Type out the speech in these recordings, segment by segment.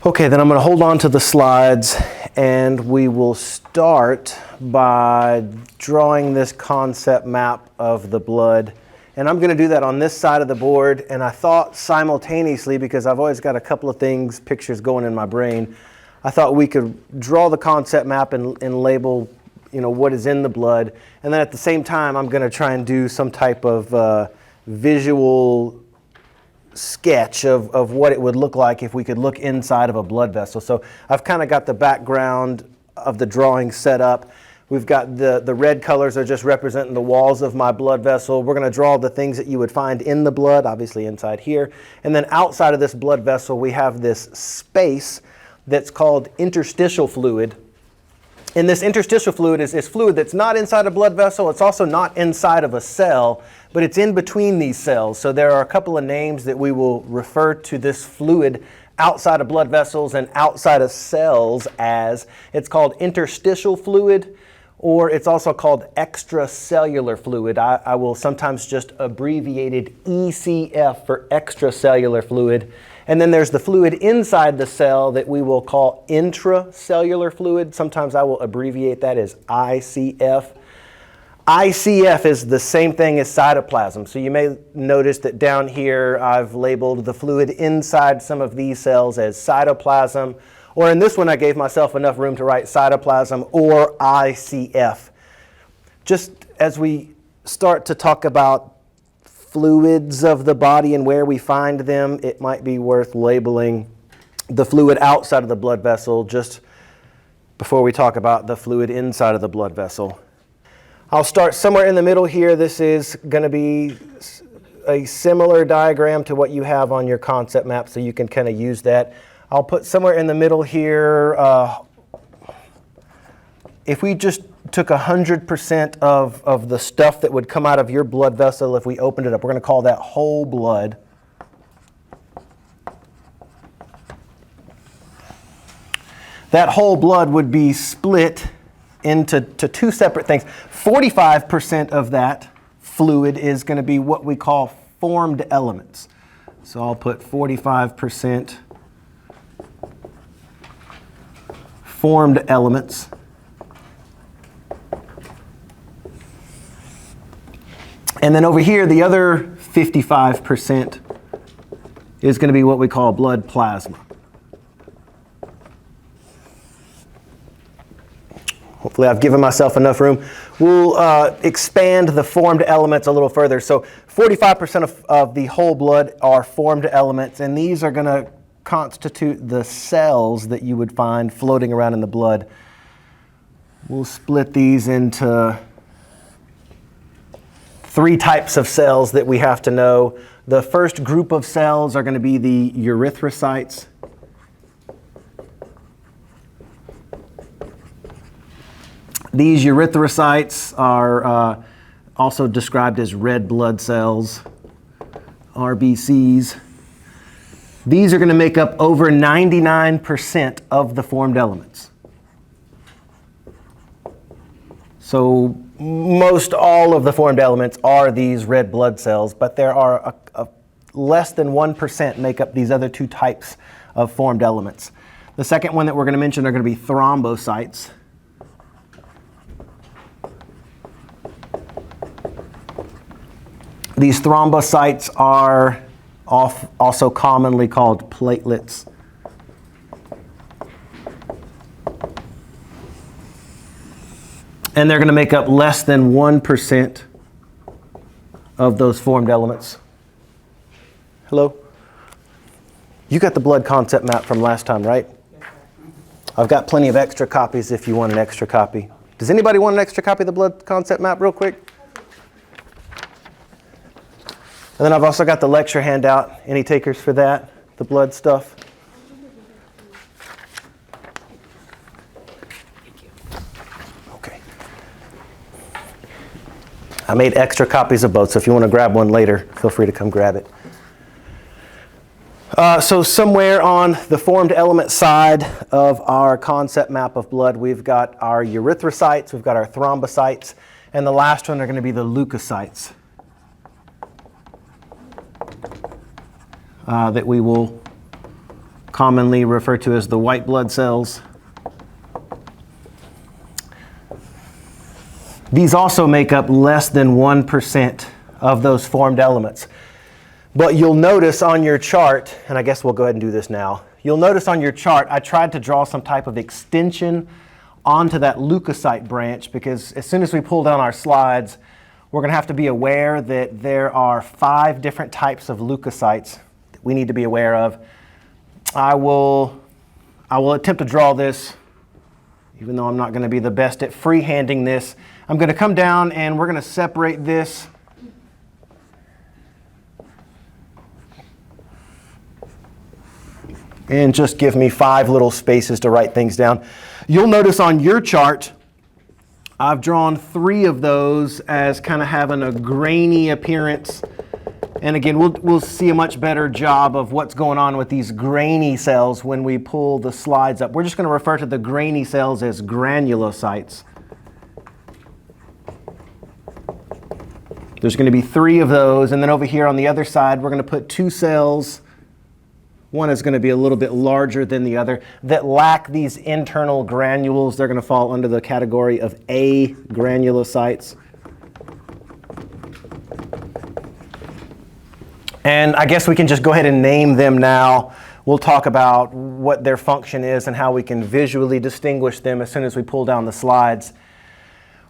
Okay, then I'm going to hold on to the slides and we will start by drawing this concept map of the blood. And I'm going to do that on this side of the board, and I thought simultaneously, because I've always got a couple of pictures going in my brain, I thought we could draw the concept map and label, what is in the blood. And then at the same time, I'm going to try and do some type of visual sketch of what it would look like if we could look inside of a blood vessel. So I've kind of got the background of the drawing set up. We've got the red colors are just representing the walls of my blood vessel. We're going to draw the things that you would find in the blood, obviously inside here. And then outside of this blood vessel, we have this space that's called interstitial fluid. And this interstitial fluid is fluid that's not inside a blood vessel. It's also not inside of a cell, but it's in between these cells. So there are a couple of names that we will refer to this fluid outside of blood vessels and outside of cells as. It's called interstitial fluid, or it's also called extracellular fluid. I will sometimes just abbreviate it ECF for extracellular fluid. And then there's the fluid inside the cell that we will call intracellular fluid. Sometimes I will abbreviate that as ICF. ICF is the same thing as cytoplasm. So you may notice that down here I've labeled the fluid inside some of these cells as cytoplasm. Or in this one I gave myself enough room to write cytoplasm or ICF. Just as we start to talk about fluids of the body and where we find them, it might be worth labeling the fluid outside of the blood vessel just before we talk about the fluid inside of the blood vessel. I'll start somewhere in the middle here. This is going to be a similar diagram to what you have on your concept map, so you can kind of use that. I'll put somewhere in the middle here, if we just took 100% of the stuff that would come out of your blood vessel if we opened it up, we're going to call that whole blood. That whole blood would be split into two separate things. 45% of that fluid is going to be what we call formed elements. So I'll put 45% formed elements. And then over here, the other 55% is going to be what we call blood plasma. Hopefully I've given myself enough room. We'll expand the formed elements a little further. So 45% of the whole blood are formed elements, and these are going to constitute the cells that you would find floating around in the blood. We'll split these into three types of cells that we have to know. The first group of cells are going to be the erythrocytes. These erythrocytes are also described as red blood cells, RBCs. These are going to make up over 99% of the formed elements. So most all of the formed elements are these red blood cells, but there are less than 1% make up these other two types of formed elements. The second one that we're going to mention are going to be thrombocytes. These thrombocytes are also commonly called platelets. And they're going to make up less than 1% of those formed elements. Hello? You got the blood concept map from last time, right? I've got plenty of extra copies if you want an extra copy. Does anybody want an extra copy of the blood concept map real quick? And then I've also got the lecture handout. Any takers for that? The blood stuff? Okay. I made extra copies of both, so if you want to grab one later, feel free to come grab it. So somewhere on the formed element side of our concept map of blood, we've got our erythrocytes, we've got our thrombocytes, and the last one are going to be the leukocytes. That we will commonly referred to as the white blood cells. These also make up less than 1% of those formed elements. But you'll notice on your chart, and I guess we'll go ahead and do this now. You'll notice on your chart, I tried to draw some type of extension onto that leukocyte branch, because as soon as we pull down our slides, we're going to have to be aware that there are 5 different types of leukocytes that we need to be aware of. I will attempt to draw this, even though I'm not going to be the best at freehanding this. I'm going to come down and we're going to separate this. And just give me 5 little spaces to write things down. You'll notice on your chart, I've drawn 3 of those as kind of having a grainy appearance. And again, we'll see a much better job of what's going on with these grainy cells when we pull the slides up. We're just going to refer to the grainy cells as granulocytes. There's going to be 3 of those. And then over here on the other side, we're going to put 2 cells. One is going to be a little bit larger than the other, that lack these internal granules. They're going to fall under the category of agranulocytes. And I guess we can just go ahead and name them now. We'll talk about what their function is and how we can visually distinguish them as soon as we pull down the slides.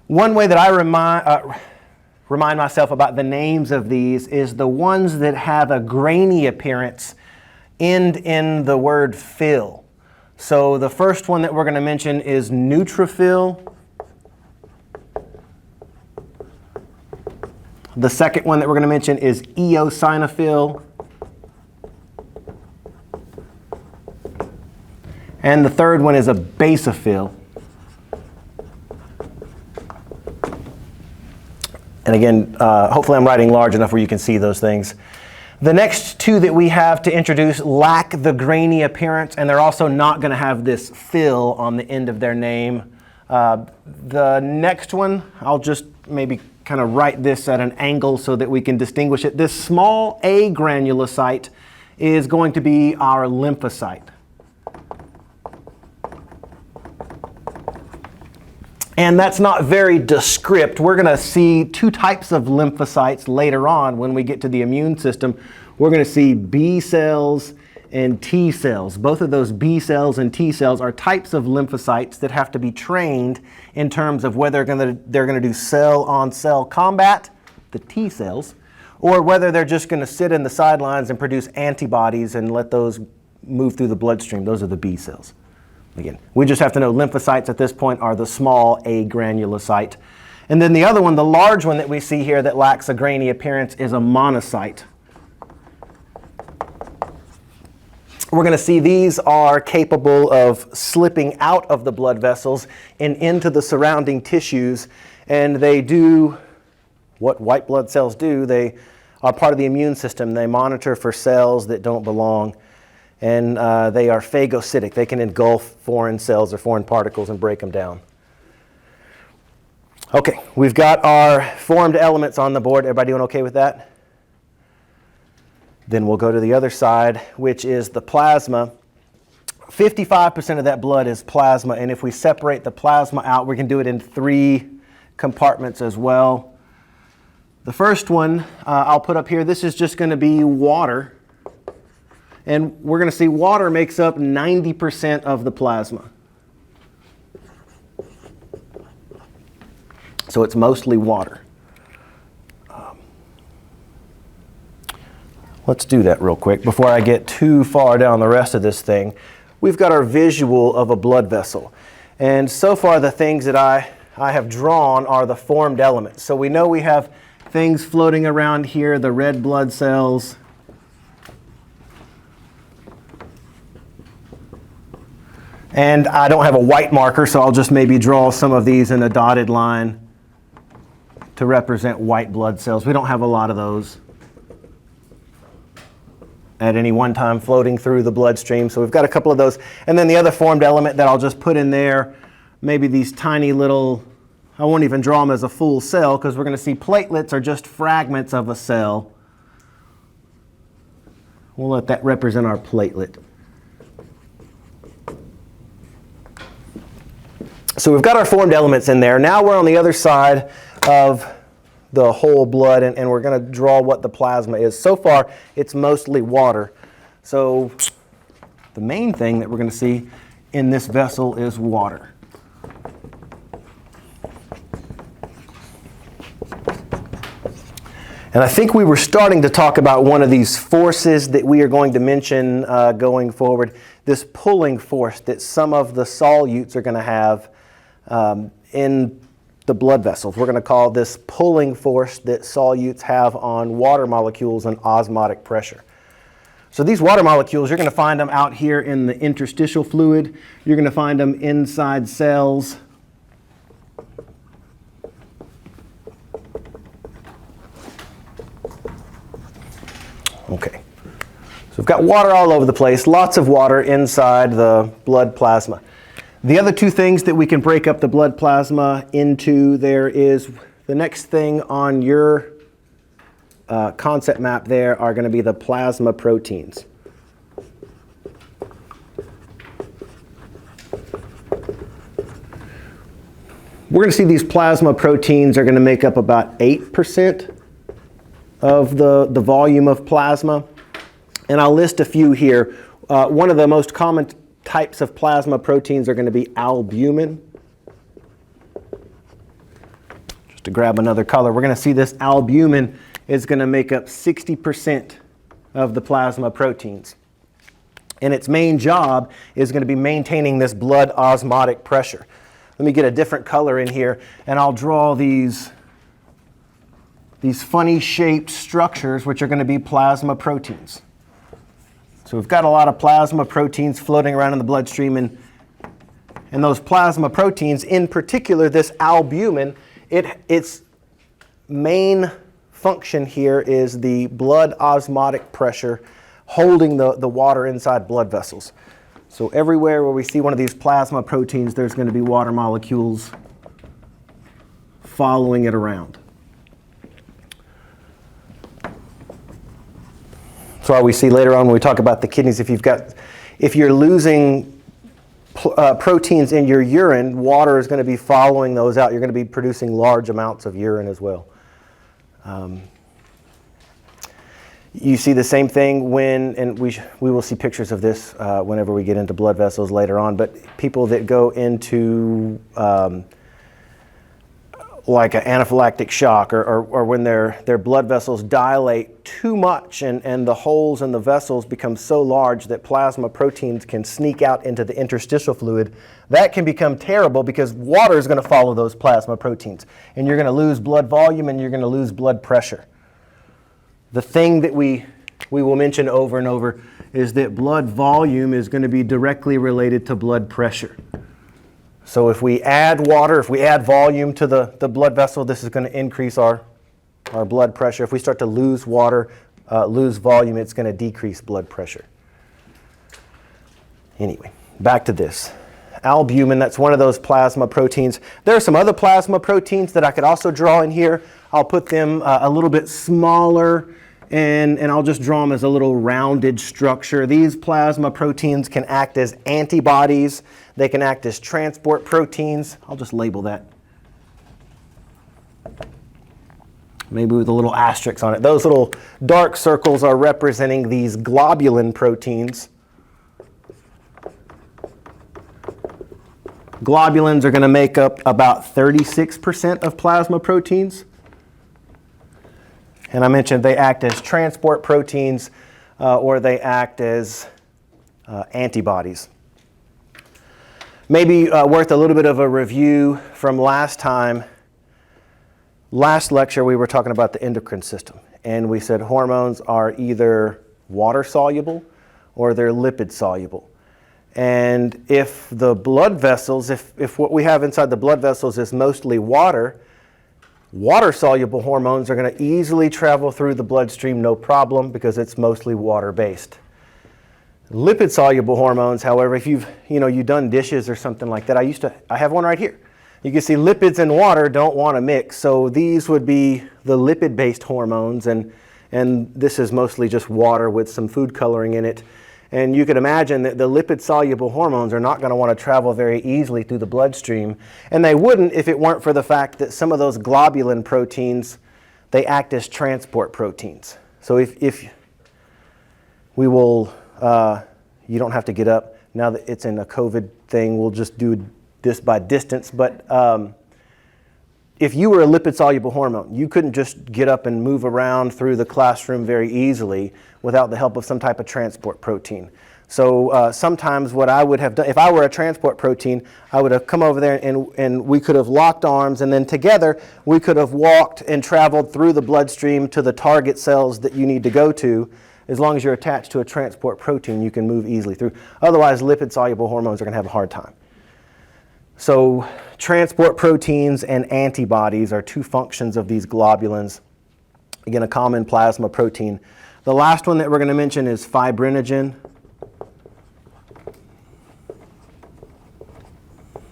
One way that I remind myself about the names of these is the ones that have a grainy appearance end in the word "phil." So the first one that we're going to mention is neutrophil. The second one that we're going to mention is eosinophil. And the third one is a basophil. And again, hopefully I'm writing large enough where you can see those things. The next 2 that we have to introduce lack the grainy appearance, and they're also not going to have this "phil" on the end of their name. The next one, I'll just maybe kind of write this at an angle so that we can distinguish it. This small agranulocyte is going to be our lymphocyte. And that's not very descript. We're going to see 2 types of lymphocytes later on when we get to the immune system. We're going to see B cells and T cells. Both of those B cells and T cells are types of lymphocytes that have to be trained in terms of whether they're going to do cell-on-cell combat, the T cells, or whether they're just going to sit in the sidelines and produce antibodies and let those move through the bloodstream. Those are the B cells. Again, we just have to know lymphocytes at this point are the small agranulocyte. And then the other one, the large one that we see here that lacks a grainy appearance, is a monocyte. We're going to see these are capable of slipping out of the blood vessels and into the surrounding tissues. And they do what white blood cells do. They are part of the immune system. They monitor for cells that don't belong. And they are phagocytic. They can engulf foreign cells or foreign particles and break them down. Okay, we've got our formed elements on the board. Everybody doing okay with that? Then we'll go to the other side, which is the plasma. 55% of that blood is plasma, and if we separate the plasma out, we can do it in 3 compartments as well. The first one I'll put up here, this is just going to be water. And we're going to see water makes up 90% of the plasma. So it's mostly water. Let's do that real quick before I get too far down the rest of this thing. We've got our visual of a blood vessel. And so far the things that I have drawn are the formed elements. So we know we have things floating around here, the red blood cells. And I don't have a white marker, so I'll just maybe draw some of these in a dotted line to represent white blood cells. We don't have a lot of those at any one time floating through the bloodstream. So we've got a couple of those. And then the other formed element that I'll just put in there, maybe these tiny little, I won't even draw them as a full cell because we're going to see platelets are just fragments of a cell. We'll let that represent our platelet. So we've got our formed elements in there. Now we're on the other side of the whole blood, and we're going to draw what the plasma is. So far, it's mostly water. So the main thing that we're going to see in this vessel is water. And I think we were starting to talk about one of these forces that we are going to mention going forward, this pulling force that some of the solutes are going to have in the blood vessels. We're going to call this pulling force that solutes have on water molecules and osmotic pressure. So these water molecules, you're going to find them out here in the interstitial fluid. You're going to find them inside cells. Okay, so we've got water all over the place, lots of water inside the blood plasma. The other two things that we can break up the blood plasma into, there is the next thing on your concept map there are going to be the plasma proteins. We're going to see these plasma proteins are going to make up about 8% of the volume of plasma. And I'll list a few here. One of the most common types of plasma proteins are going to be albumin. Just to grab another color, we're going to see this albumin is going to make up 60% of the plasma proteins. And its main job is going to be maintaining this blood osmotic pressure. Let me get a different color in here, and I'll draw these funny shaped structures, which are going to be plasma proteins. So we've got a lot of plasma proteins floating around in the bloodstream, and those plasma proteins, in particular this albumin, its main function here is the blood osmotic pressure holding the water inside blood vessels. So everywhere where we see one of these plasma proteins, there's going to be water molecules following it around. That's why we see later on when we talk about the kidneys, if you're losing proteins in your urine, water is going to be following those out. You're going to be producing large amounts of urine as well. You see the same thing and we will see pictures of this whenever we get into blood vessels later on, but people that go into like an anaphylactic shock or when their blood vessels dilate too much and the holes in the vessels become so large that plasma proteins can sneak out into the interstitial fluid, that can become terrible because water is going to follow those plasma proteins. And you're going to lose blood volume and you're going to lose blood pressure. The thing that we will mention over and over is that blood volume is going to be directly related to blood pressure. So if we add water, if we add volume to the blood vessel, this is going to increase our blood pressure. If we start to lose water, lose volume, it's going to decrease blood pressure. Anyway, back to this. Albumin, that's one of those plasma proteins. There are some other plasma proteins that I could also draw in here. I'll put them a little bit smaller, and I'll just draw them as a little rounded structure. These plasma proteins can act as antibodies. They can act as transport proteins. I'll just label that. Maybe with a little asterisk on it. Those little dark circles are representing these globulin proteins. Globulins are going to make up about 36% of plasma proteins. And I mentioned they act as transport proteins or they act as antibodies. Maybe worth a little bit of a review from last time. Last lecture we were talking about the endocrine system, and we said hormones are either water soluble or they're lipid soluble. And if the blood vessels, if what we have inside the blood vessels is mostly water, water-soluble hormones are going to easily travel through the bloodstream, no problem, because it's mostly water-based. Lipid-soluble hormones, however, if you've done dishes or something like that, I have one right here. You can see lipids and water don't want to mix, so these would be the lipid-based hormones, and this is mostly just water with some food coloring in it. And you can imagine that the lipid-soluble hormones are not going to want to travel very easily through the bloodstream. And they wouldn't if it weren't for the fact that some of those globulin proteins, they act as transport proteins. So if we will, you don't have to get up. Now that it's in a COVID thing, we'll just do this by distance. But if you were a lipid-soluble hormone, you couldn't just get up and move around through the classroom very easily without the help of some type of transport protein. So sometimes what I would have done, if I were a transport protein, I would have come over there and we could have locked arms, and then together we could have walked and traveled through the bloodstream to the target cells that you need to go to. As long as you're attached to a transport protein, you can move easily through. Otherwise, lipid-soluble hormones are going to have a hard time. So transport proteins and antibodies are two functions of these globulins. Again, a common plasma protein. The last one that we're going to mention is fibrinogen.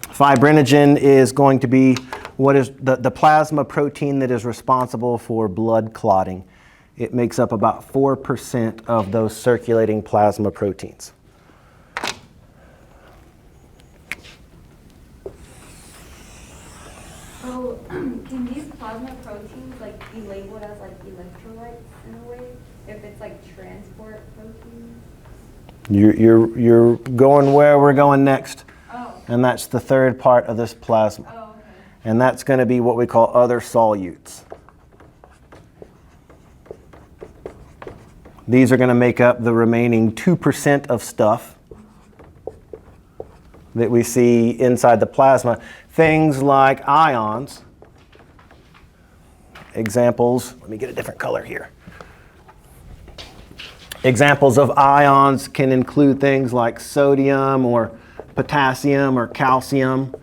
Fibrinogen is going to be what is the plasma protein that is responsible for blood clotting. It makes up about 4% of those circulating plasma proteins. So, can these plasma proteins be labeled as electrolytes in a way? If it's transport proteins? You're going where we're going next. Oh. And that's the third part of this plasma. Oh, okay. And that's going to be what we call other solutes. These are going to make up the remaining 2% of stuff that we see inside the plasma. Things like ions. Examples, let me get a different color here. Examples of ions can include things like sodium or potassium or calcium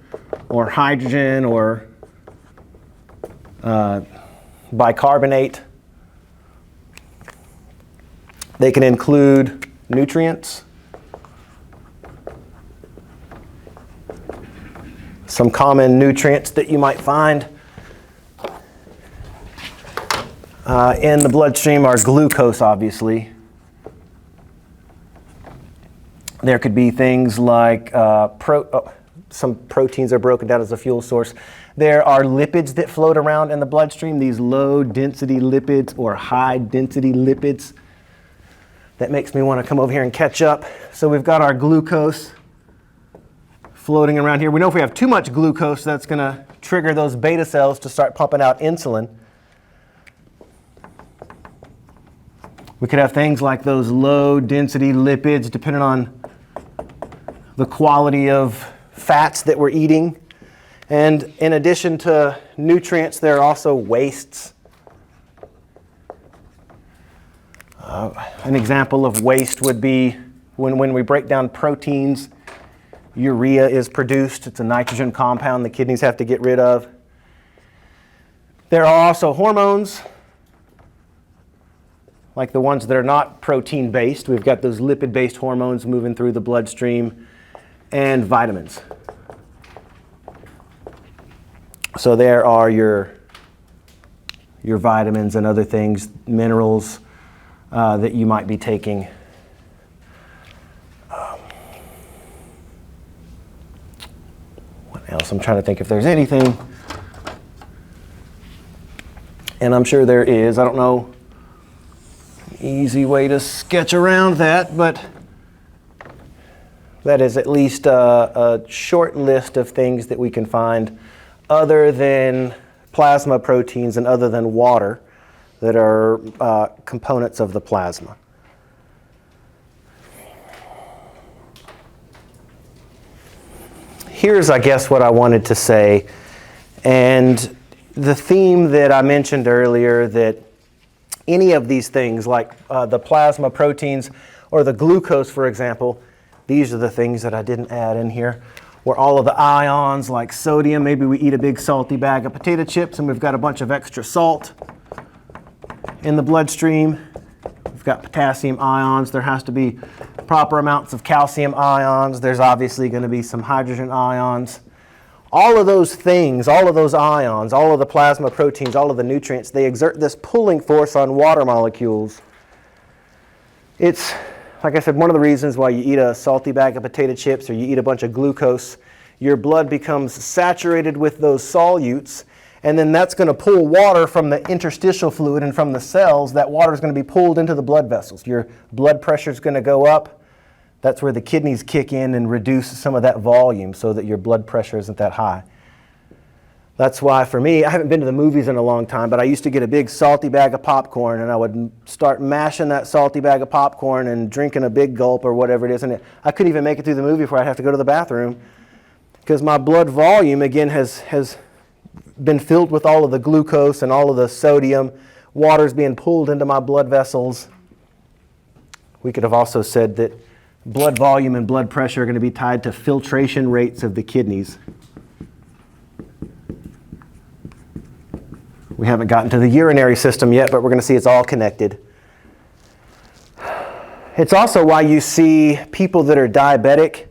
or hydrogen or bicarbonate. They can include nutrients. Some common nutrients that you might find in the bloodstream are glucose, obviously. There could be things like some proteins are broken down as a fuel source. There are lipids that float around in the bloodstream, these low-density lipids or high-density lipids. That makes me want to come over here and catch up. So we've got our glucose floating around here. We know if we have too much glucose, that's going to trigger those beta cells to start pumping out insulin. We could have things like those low-density lipids, depending on the quality of fats that we're eating. And in addition to nutrients, there are also wastes. An example of waste would be when we break down proteins, urea is produced. It's a nitrogen compound the kidneys have to get rid of. There are also hormones, like the ones that are not protein-based. We've got those lipid-based hormones moving through the bloodstream, and vitamins. So there are your vitamins and other things, minerals that you might be taking. What else? I'm trying to think if there's anything. And I'm sure there is. I don't know easy way to sketch around that, but that is at least a short list of things that we can find other than plasma proteins and other than water that are components of the plasma. Here's, I guess, what I wanted to say. And the theme that I mentioned earlier, that any of these things, like the plasma proteins or the glucose, for example, these are the things that I didn't add in here, where all of the ions, like sodium, maybe we eat a big salty bag of potato chips and we've got a bunch of extra salt in the bloodstream. We've got potassium ions. There has to be proper amounts of calcium ions. There's obviously going to be some hydrogen ions. All of those things, all of those ions, all of the plasma proteins, all of the nutrients, they exert this pulling force on water molecules. It's like I said, one of the reasons why you eat a salty bag of potato chips or you eat a bunch of glucose, your blood becomes saturated with those solutes, and then that's going to pull water from the interstitial fluid and from the cells. That water is going to be pulled into the blood vessels. Your blood pressure is going to go up. That's where the kidneys kick in and reduce some of that volume so that your blood pressure isn't that high. That's why for me, I haven't been to the movies in a long time, but I used to get a big salty bag of popcorn and I would start mashing that salty bag of popcorn and drinking a big gulp or whatever it is. And I couldn't even make it through the movie before I'd have to go to the bathroom because my blood volume, again, has been filled with all of the glucose and all of the sodium. Water's being pulled into my blood vessels. We could have also said that blood volume and blood pressure are going to be tied to filtration rates of the kidneys. We haven't gotten to the urinary system yet, but we're going to see it's all connected. It's also why you see people that are diabetic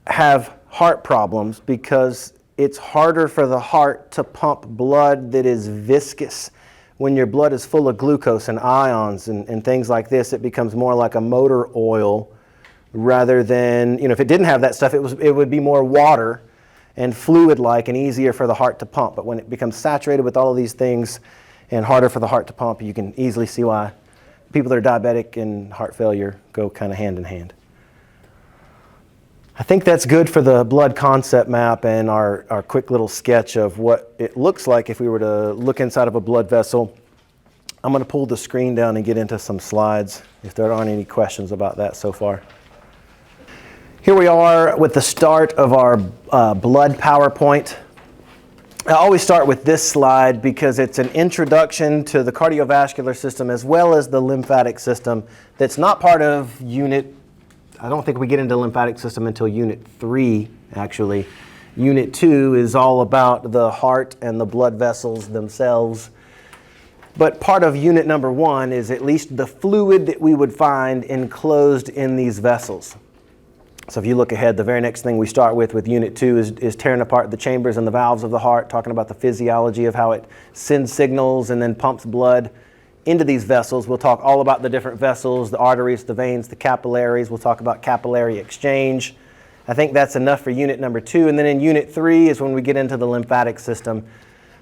have heart problems, because it's harder for the heart to pump blood that is viscous. When your blood is full of glucose and ions and things like this, it becomes more like a motor oil rather than, if it didn't have that stuff, it would be more water and fluid-like and easier for the heart to pump. But when it becomes saturated with all of these things and harder for the heart to pump, you can easily see why people that are diabetic and heart failure go kind of hand in hand. I think that's good for the blood concept map and our quick little sketch of what it looks like if we were to look inside of a blood vessel. I'm going to pull the screen down and get into some slides if there aren't any questions about that so far. Here we are with the start of our blood PowerPoint. I always start with this slide because it's an introduction to the cardiovascular system as well as the lymphatic system that's not part of I don't think we get into the lymphatic system until Unit 3, actually. Unit 2 is all about the heart and the blood vessels themselves. But part of Unit number 1 is at least the fluid that we would find enclosed in these vessels. So if you look ahead, the very next thing we start with Unit 2 is tearing apart the chambers and the valves of the heart, talking about the physiology of how it sends signals and then pumps blood into these vessels. We'll talk all about the different vessels, the arteries, the veins, the capillaries. We'll talk about capillary exchange. I think that's enough for Unit number 2. And then in Unit 3 is when we get into the lymphatic system.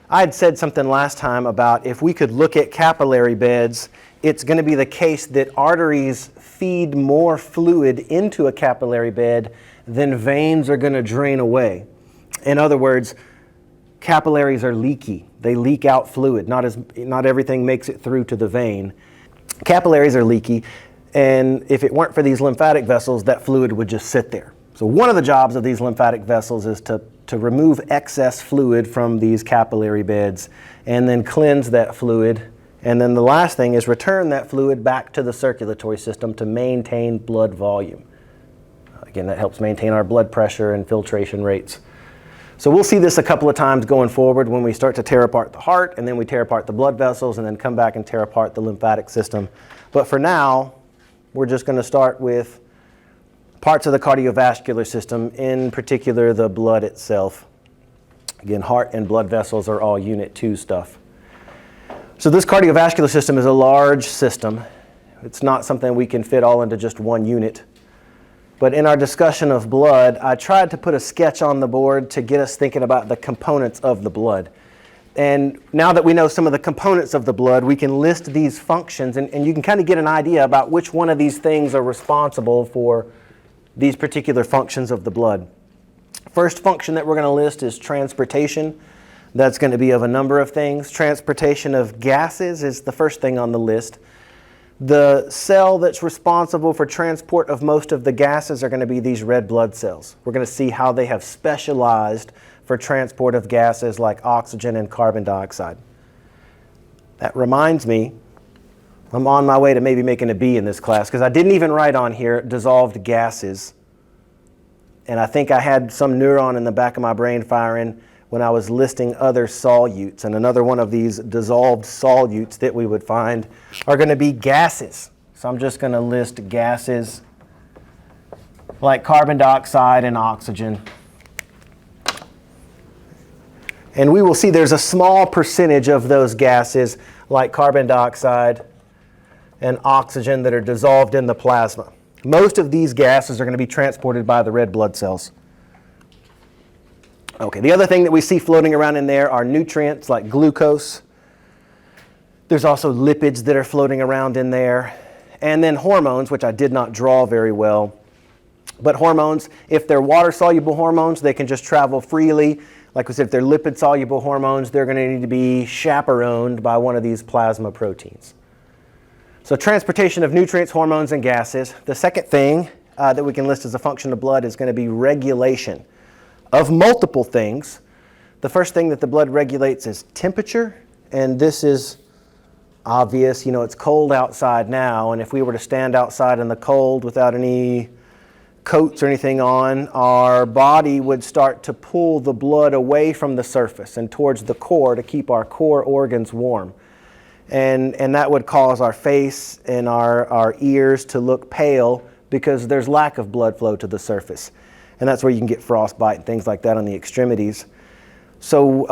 I had said something last time about if we could look at capillary beds, it's going to be the case that arteries feed more fluid into a capillary bed than veins are going to drain away. In other words, capillaries are leaky. They leak out fluid. Not everything makes it through to the vein. Capillaries are leaky, and if it weren't for these lymphatic vessels, that fluid would just sit there. So one of the jobs of these lymphatic vessels is to remove excess fluid from these capillary beds and then cleanse that fluid. And then the last thing is return that fluid back to the circulatory system to maintain blood volume. Again, that helps maintain our blood pressure and filtration rates. So we'll see this a couple of times going forward when we start to tear apart the heart, and then we tear apart the blood vessels, and then come back and tear apart the lymphatic system. But for now, we're just going to start with parts of the cardiovascular system, in particular the blood itself. Again, heart and blood vessels are all Unit 2 stuff. So this cardiovascular system is a large system. It's not something we can fit all into just one unit. But in our discussion of blood, I tried to put a sketch on the board to get us thinking about the components of the blood. And now that we know some of the components of the blood, we can list these functions, and you can kind of get an idea about which one of these things are responsible for these particular functions of the blood. First function that we're going to list is transportation. That's going to be of a number of things. Transportation of gases is the first thing on the list. The cell that's responsible for transport of most of the gases are going to be these red blood cells. We're going to see how they have specialized for transport of gases like oxygen and carbon dioxide. That reminds me, I'm on my way to maybe making a B in this class because I didn't even write on here dissolved gases. And I think I had some neuron in the back of my brain firing when I was listing other solutes. And another one of these dissolved solutes that we would find are going to be gases. So I'm just going to list gases like carbon dioxide and oxygen. And we will see there's a small percentage of those gases like carbon dioxide and oxygen that are dissolved in the plasma. Most of these gases are going to be transported by the red blood cells. Okay, the other thing that we see floating around in there are nutrients like glucose. There's also lipids that are floating around in there. And then hormones, which I did not draw very well. But hormones, if they're water-soluble hormones, they can just travel freely. Like we said, if they're lipid-soluble hormones, they're going to need to be chaperoned by one of these plasma proteins. So transportation of nutrients, hormones, and gases. The second thing that we can list as a function of blood is going to be regulation of multiple things. The first thing that the blood regulates is temperature, and this is obvious. You know, it's cold outside now, and if we were to stand outside in the cold without any coats or anything on, our body would start to pull the blood away from the surface and towards the core to keep our core organs warm. And that would cause our face and our ears to look pale because there's lack of blood flow to the surface. And that's where you can get frostbite and things like that on the extremities. So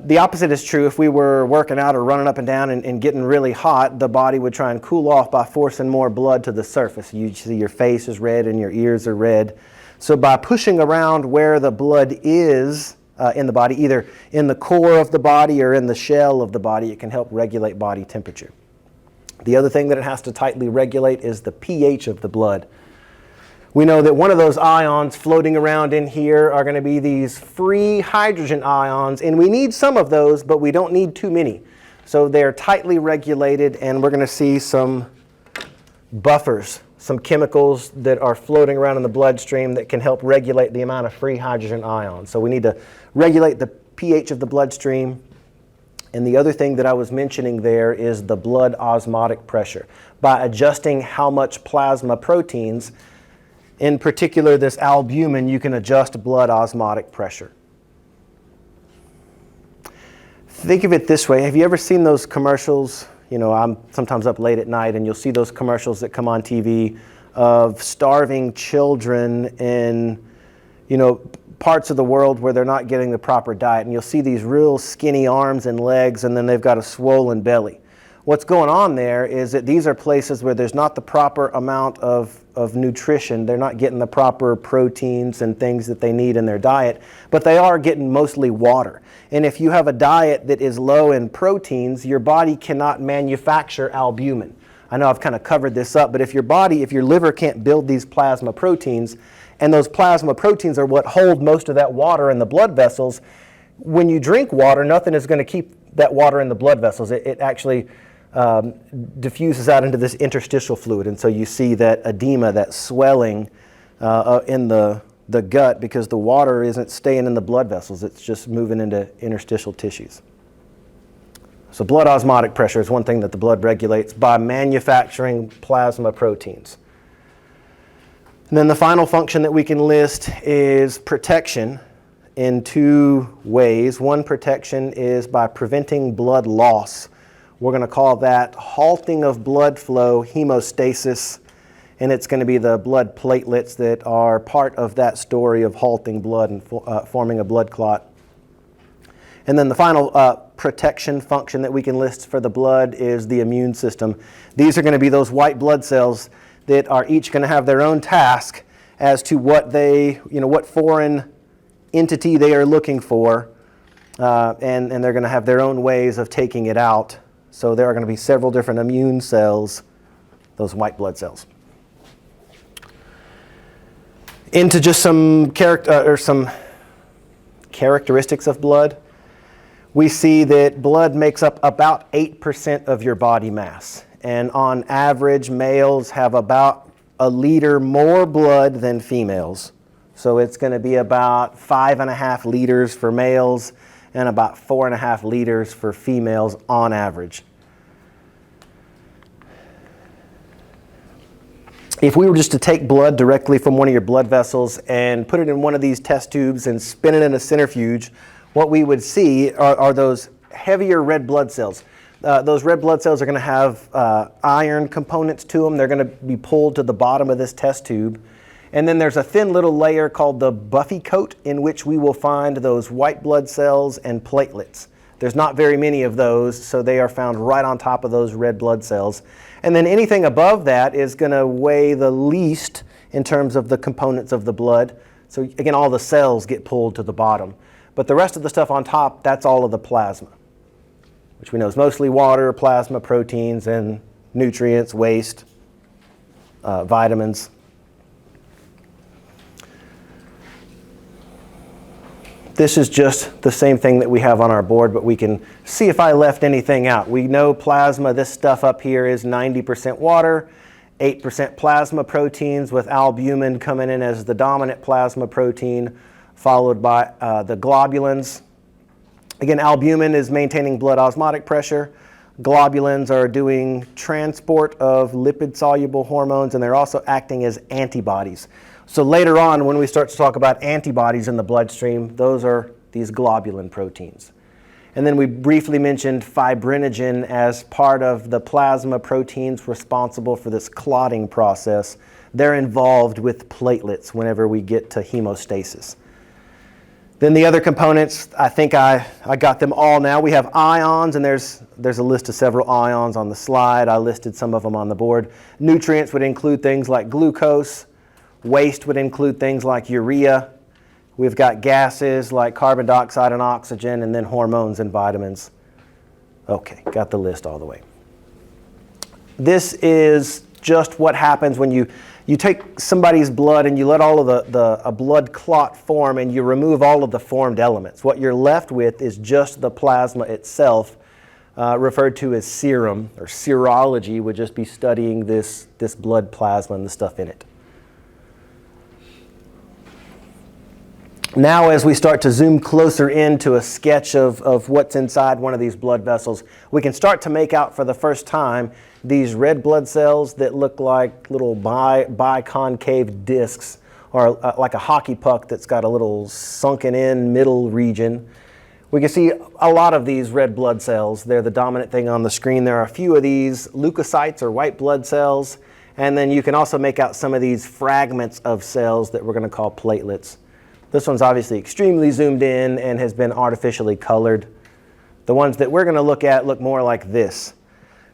the opposite is true. If we were working out or running up and down and getting really hot, the body would try and cool off by forcing more blood to the surface. You see your face is red and your ears are red. So by pushing around where the blood is in the body, either in the core of the body or in the shell of the body, it can help regulate body temperature. The other thing that it has to tightly regulate is the pH of the blood. We know that one of those ions floating around in here are going to be these free hydrogen ions, and we need some of those, but we don't need too many. So they're tightly regulated, and we're going to see some buffers, some chemicals that are floating around in the bloodstream that can help regulate the amount of free hydrogen ions. So we need to regulate the pH of the bloodstream. And the other thing that I was mentioning there is the blood osmotic pressure. By adjusting how much plasma proteins, in particular this albumin, you can adjust blood osmotic pressure. Think of it this way. Have you ever seen those commercials? You know, I'm sometimes up late at night and you'll see those commercials that come on TV of starving children in, you know, parts of the world where they're not getting the proper diet. And you'll see these real skinny arms and legs, and then they've got a swollen belly. What's going on there is that these are places where there's not the proper amount of nutrition. They're not getting the proper proteins and things that they need in their diet, but they are getting mostly water. And if you have a diet that is low in proteins, your body cannot manufacture albumin. I know I've kind of covered this up, but if your liver can't build these plasma proteins, and those plasma proteins are what hold most of that water in the blood vessels, when you drink water, nothing is going to keep that water in the blood vessels. It actually diffuses out into this interstitial fluid, and so you see that edema, that swelling in the gut, because the water isn't staying in the blood vessels, it's just moving into interstitial tissues. So blood osmotic pressure is one thing that the blood regulates by manufacturing plasma proteins. And then the final function that we can list is protection in two ways. One protection is by preventing blood loss. We're going to call that halting of blood flow, hemostasis, and it's going to be the blood platelets that are part of that story of halting blood and forming a blood clot. And then the final protection function that we can list for the blood is the immune system. These are going to be those white blood cells that are each going to have their own task as to what what foreign entity they are looking for, and they're going to have their own ways of taking it out. So there are going to be several different immune cells, those white blood cells. Into just some characteristics of blood. We see that blood makes up about 8% of your body mass. And on average, males have about a liter more blood than females. So it's going to be about 5.5 liters for males and about 4.5 liters for females on average. If we were just to take blood directly from one of your blood vessels and put it in one of these test tubes and spin it in a centrifuge, what we would see are those heavier red blood cells. Those red blood cells are going to have iron components to them. They're going to be pulled to the bottom of this test tube. And then there's a thin little layer called the buffy coat, in which we will find those white blood cells and platelets. There's not very many of those, so they are found right on top of those red blood cells. And then anything above that is going to weigh the least in terms of the components of the blood. So again, all the cells get pulled to the bottom. But the rest of the stuff on top, that's all of the plasma, which we know is mostly water, plasma, proteins, and nutrients, waste, vitamins. This is just the same thing that we have on our board, but we can see if I left anything out. We know plasma, this stuff up here is 90% water, 8% plasma proteins, with albumin coming in as the dominant plasma protein, followed by the globulins. Again, albumin is maintaining blood osmotic pressure. Globulins are doing transport of lipid-soluble hormones, and they're also acting as antibodies. So later on, when we start to talk about antibodies in the bloodstream, those are these globulin proteins. And then we briefly mentioned fibrinogen as part of the plasma proteins responsible for this clotting process. They're involved with platelets whenever we get to hemostasis. Then the other components, I think I got them all now. We have ions, and there's a list of several ions on the slide. I listed some of them on the board. Nutrients would include things like glucose. Waste would include things like urea. We've got gases like carbon dioxide and oxygen, and then hormones and vitamins. Okay, got the list all the way. This is just what happens when you take somebody's blood and you let all of a blood clot form, and you remove all of the formed elements. What you're left with is just the plasma itself, referred to as serum, or serology would just be studying this blood plasma and the stuff in it. Now, as we start to zoom closer into a sketch of what's inside one of these blood vessels, we can start to make out for the first time these red blood cells that look like little biconcave discs, or like a hockey puck that's got a little sunken in middle region. We can see a lot of these red blood cells. They're the dominant thing on the screen. There are a few of these leukocytes, or white blood cells, and then you can also make out some of these fragments of cells that we're going to call platelets. This one's obviously extremely zoomed in and has been artificially colored. The ones that we're going to look at look more like this.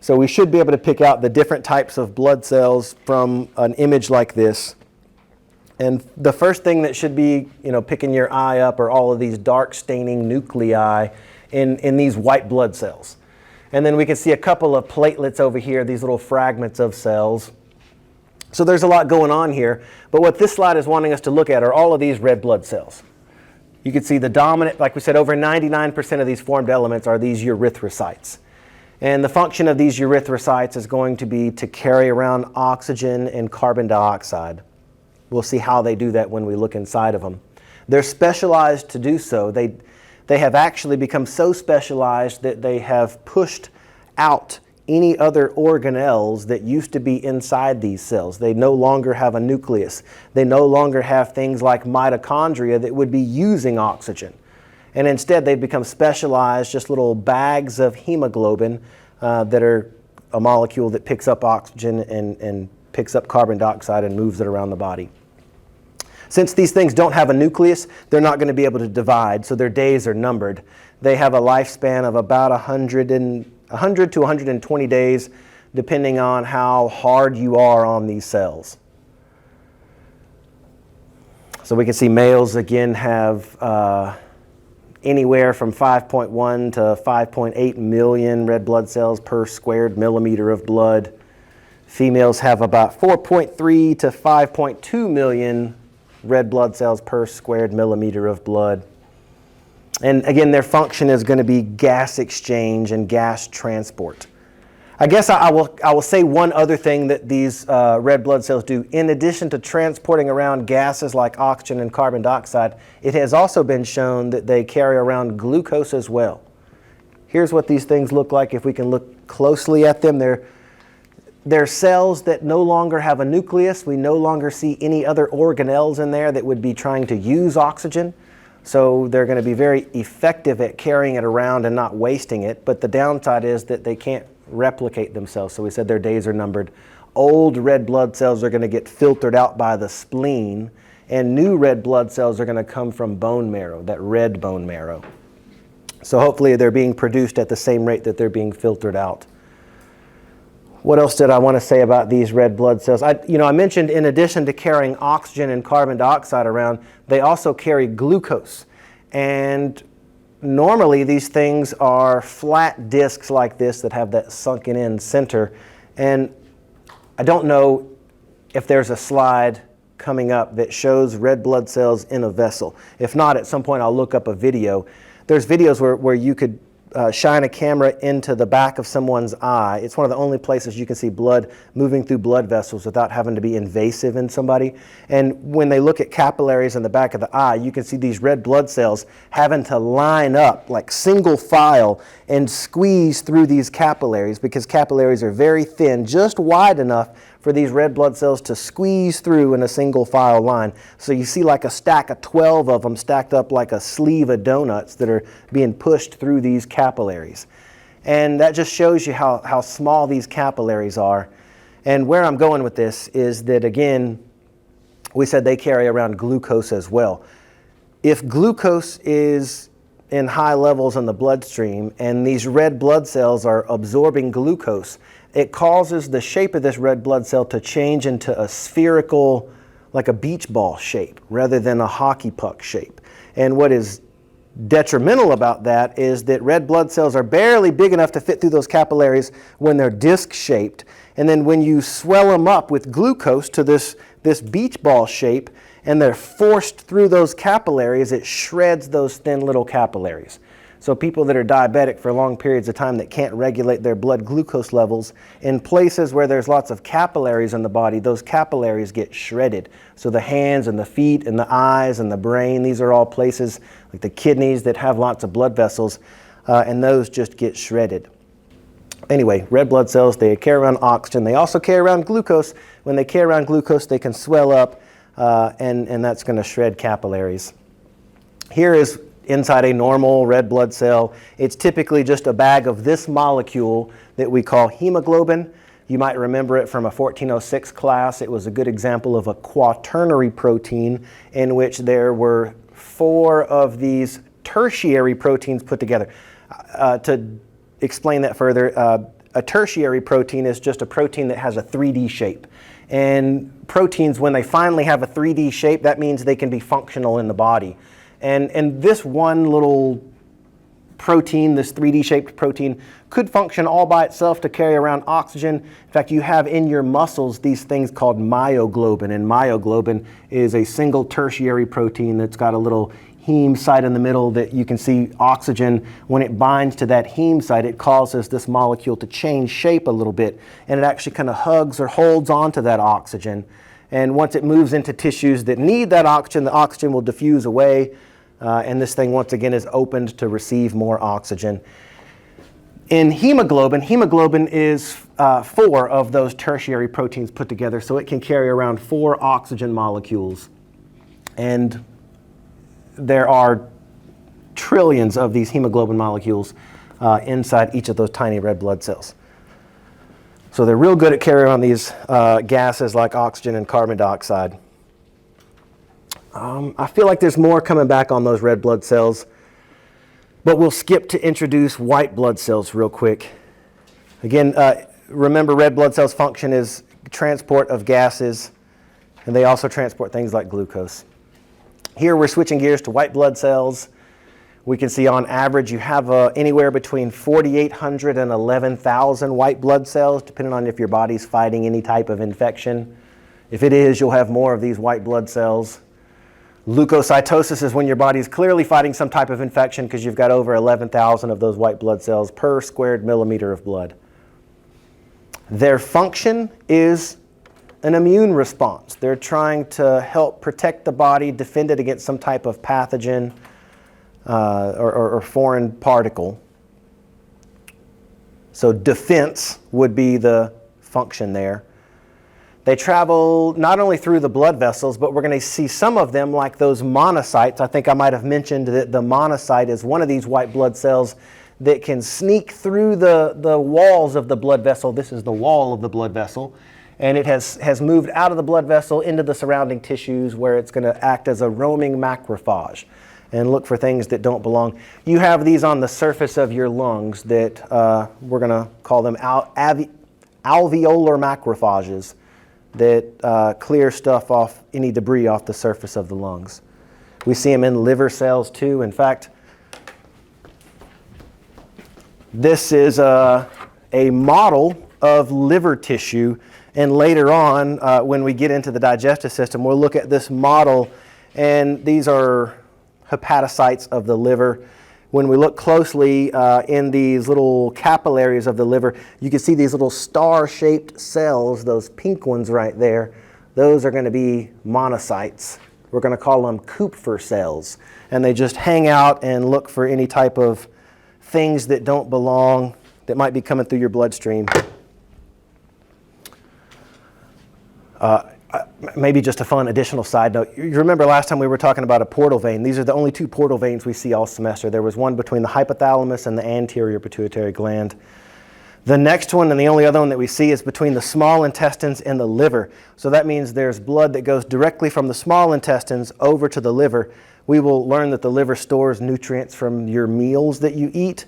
So we should be able to pick out the different types of blood cells from an image like this. And the first thing that should be, picking your eye up are all of these dark staining nuclei in these white blood cells. And then we can see a couple of platelets over here, these little fragments of cells. So there's a lot going on here, but what this slide is wanting us to look at are all of these red blood cells. You can see the dominant, like we said, over 99% of these formed elements are these erythrocytes. And the function of these erythrocytes is going to be to carry around oxygen and carbon dioxide. We'll see how they do that when we look inside of them. They're specialized to do so. They have actually become so specialized that they have pushed out any other organelles that used to be inside these cells. They no longer have a nucleus. They no longer have things like mitochondria that would be using oxygen. And instead, they've become specialized, just little bags of hemoglobin that are a molecule that picks up oxygen and picks up carbon dioxide and moves it around the body. Since these things don't have a nucleus, they're not going to be able to divide, so their days are numbered. They have a lifespan of about 100 to 120 days, depending on how hard you are on these cells. So we can see males again have anywhere from 5.1 to 5.8 million red blood cells per squared millimeter of blood. Females have about 4.3 to 5.2 million red blood cells per squared millimeter of blood. And again, their function is going to be gas exchange and gas transport. I guess I will say one other thing that these red blood cells do. In addition to transporting around gases like oxygen and carbon dioxide, it has also been shown that they carry around glucose as well. Here's what these things look like if we can look closely at them. They're cells that no longer have a nucleus. We no longer see any other organelles in there that would be trying to use oxygen. So they're going to be very effective at carrying it around and not wasting it. But the downside is that they can't replicate themselves. So we said their days are numbered. Old red blood cells are going to get filtered out by the spleen, and new red blood cells are going to come from bone marrow, that red bone marrow. So hopefully they're being produced at the same rate that they're being filtered out. What else did I want to say about these red blood cells? I mentioned in addition to carrying oxygen and carbon dioxide around, they also carry glucose. And normally these things are flat discs like this that have that sunken in center. And I don't know if there's a slide coming up that shows red blood cells in a vessel. If not, at some point I'll look up a video. There's videos where you could shine a camera into the back of someone's eye. It's one of the only places you can see blood moving through blood vessels without having to be invasive in somebody. And when they look at capillaries in the back of the eye, you can see these red blood cells having to line up like single file and squeeze through these capillaries, because capillaries are very thin, just wide enough for these red blood cells to squeeze through in a single file line. So you see like a stack of 12 of them stacked up like a sleeve of donuts that are being pushed through these capillaries. And that just shows you how small these capillaries are. And where I'm going with this is that, again, we said they carry around glucose as well. If glucose is in high levels in the bloodstream and these red blood cells are absorbing glucose, it causes the shape of this red blood cell to change into a spherical, like a beach ball shape, rather than a hockey puck shape. And what is detrimental about that is that red blood cells are barely big enough to fit through those capillaries when they're disc shaped. And then when you swell them up with glucose to this beach ball shape and they're forced through those capillaries, it shreds those thin little capillaries. So people that are diabetic for long periods of time that can't regulate their blood glucose levels, in places where there's lots of capillaries in the body, those capillaries get shredded. So the hands and the feet and the eyes and the brain, these are all places like the kidneys that have lots of blood vessels, and those just get shredded. Anyway, red blood cells, they carry around oxygen. They also carry around glucose. When they carry around glucose, they can swell up, and that's going to shred capillaries. Here is inside a normal red blood cell. It's typically just a bag of this molecule that we call hemoglobin. You might remember it from a 1406 class. It was a good example of a quaternary protein in which there were 4 of these tertiary proteins put together. To explain that further, a tertiary protein is just a protein that has a 3D shape. And proteins, when they finally have a 3D shape, that means they can be functional in the body. And this one little protein, this 3D shaped protein, could function all by itself to carry around oxygen. In fact, you have in your muscles these things called myoglobin, and myoglobin is a single tertiary protein that's got a little heme site in the middle that you can see oxygen. When it binds to that heme site, it causes this molecule to change shape a little bit, and it actually kind of hugs or holds onto that oxygen. And once it moves into tissues that need that oxygen, the oxygen will diffuse away, and this thing once again is opened to receive more oxygen. In hemoglobin is 4 of those tertiary proteins put together, so it can carry around 4 oxygen molecules. And there are trillions of these hemoglobin molecules inside each of those tiny red blood cells. So they're real good at carrying on these gases like oxygen and carbon dioxide. I feel like there's more coming back on those red blood cells, but we'll skip to introduce white blood cells real quick. Again, remember red blood cells' function is transport of gases, and they also transport things like glucose. Here we're switching gears to white blood cells. We can see on average you have anywhere between 4,800 and 11,000 white blood cells, depending on if your body's fighting any type of infection. If it is, you'll have more of these white blood cells. Leukocytosis is when your body's clearly fighting some type of infection because you've got over 11,000 of those white blood cells per squared millimeter of blood. Their function is an immune response. They're trying to help protect the body, defend it against some type of pathogen or foreign particle. So defense would be the function there. They travel not only through the blood vessels, but we're going to see some of them like those monocytes. I think I might have mentioned that the monocyte is one of these white blood cells that can sneak through the walls of the blood vessel. This is the wall of the blood vessel. And it has moved out of the blood vessel into the surrounding tissues where it's going to act as a roaming macrophage. and look for things that don't belong. You have these on the surface of your lungs that we're going to call them alveolar macrophages that clear stuff off, any debris off the surface of the lungs. We see them in liver cells too. In fact, this is a model of liver tissue, and later on when we get into the digestive system, we'll look at this model, and these are hepatocytes of the liver. When we look closely in these little capillaries of the liver, you can see these little star-shaped cells, those pink ones right there. Those are going to be monocytes. We're going to call them Kupffer cells, and they just hang out and look for any type of things that don't belong that might be coming through your bloodstream. Maybe just a fun additional side note. You remember last time we were talking about a portal vein. These are the only two portal veins we see all semester. There was one between the hypothalamus and the anterior pituitary gland. The next one, and the only other one that we see, is between the small intestines and the liver. So that means there's blood that goes directly from the small intestines over to the liver. We will learn that the liver stores nutrients from your meals that you eat.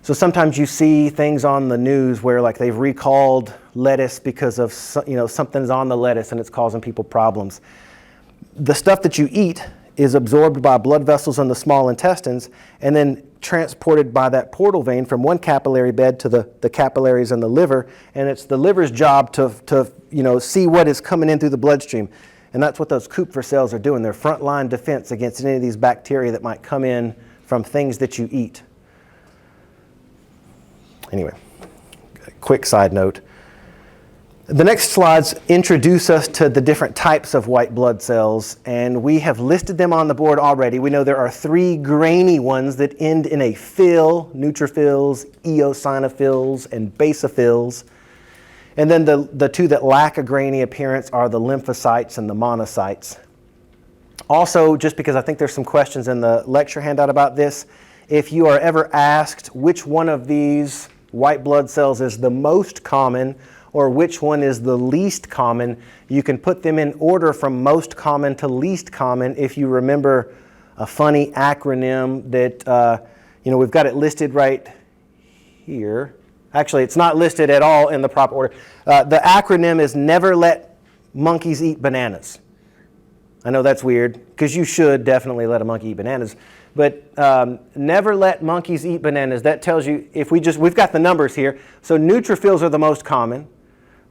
So sometimes you see things on the news where like they've recalled lettuce because of something's on the lettuce and it's causing people problems. The stuff that you eat is absorbed by blood vessels in the small intestines and then transported by that portal vein from one capillary bed to the capillaries in the liver, and it's the liver's job to see what is coming in through the bloodstream. And that's what those Kupffer cells are doing. They're frontline defense against any of these bacteria that might come in from things that you eat. Anyway, quick side note. The next slides introduce us to the different types of white blood cells, and we have listed them on the board already. We know there are 3 grainy ones that end in a phil: neutrophils, eosinophils, and basophils. And then the 2 that lack a grainy appearance are the lymphocytes and the monocytes. Also, just because I think there's some questions in the lecture handout about this, if you are ever asked which one of these white blood cells is the most common or which one is the least common, you can put them in order from most common to least common if you remember a funny acronym that, we've got it listed right here. Actually, it's not listed at all in the proper order. The acronym is Never Let Monkeys Eat Bananas. I know that's weird, because you should definitely let a monkey eat bananas. But never let monkeys eat bananas. That tells you, we've got the numbers here. So neutrophils are the most common.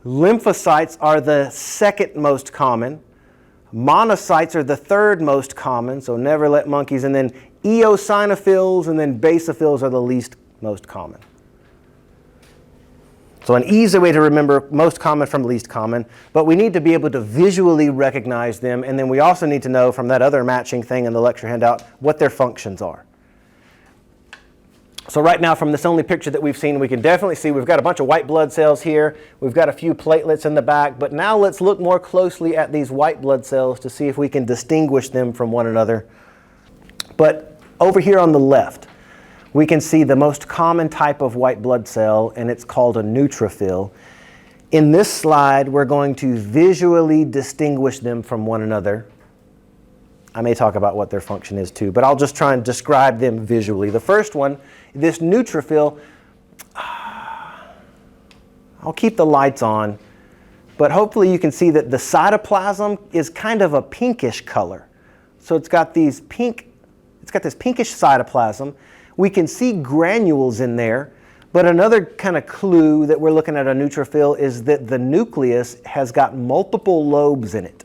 Lymphocytes are the second most common. Monocytes are the third most common. So never let monkeys. And then eosinophils and then basophils are the least most common. So an easy way to remember most common from least common, but we need to be able to visually recognize them, and then we also need to know from that other matching thing in the lecture handout what their functions are. So right now from this only picture that we've seen, we can definitely see we've got a bunch of white blood cells here, we've got a few platelets in the back, but now let's look more closely at these white blood cells to see if we can distinguish them from one another. But over here on the left, we can see the most common type of white blood cell, and it's called a neutrophil. In this slide, we're going to visually distinguish them from one another. I may talk about what their function is too, but I'll just try and describe them visually. The first one, this neutrophil, I'll keep the lights on, but hopefully you can see that the cytoplasm is kind of a pinkish color. So it's got this pinkish cytoplasm. We can see granules in there, but another kind of clue that we're looking at a neutrophil is that the nucleus has got multiple lobes in it.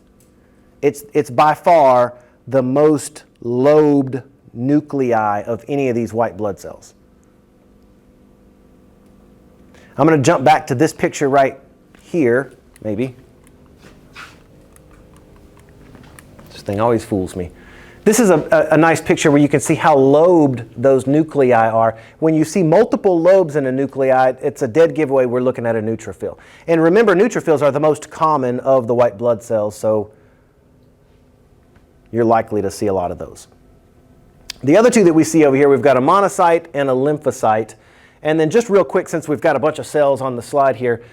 It's by far the most lobed nuclei of any of these white blood cells. I'm going to jump back to this picture right here, maybe. This thing always fools me. This is a nice picture where you can see how lobed those nuclei are. When you see multiple lobes in a nuclei, it's a dead giveaway we're looking at a neutrophil. And remember, neutrophils are the most common of the white blood cells, so you're likely to see a lot of those. The other 2 that we see over here, we've got a monocyte and a lymphocyte. And then just real quick, since we've got a bunch of cells on the slide here,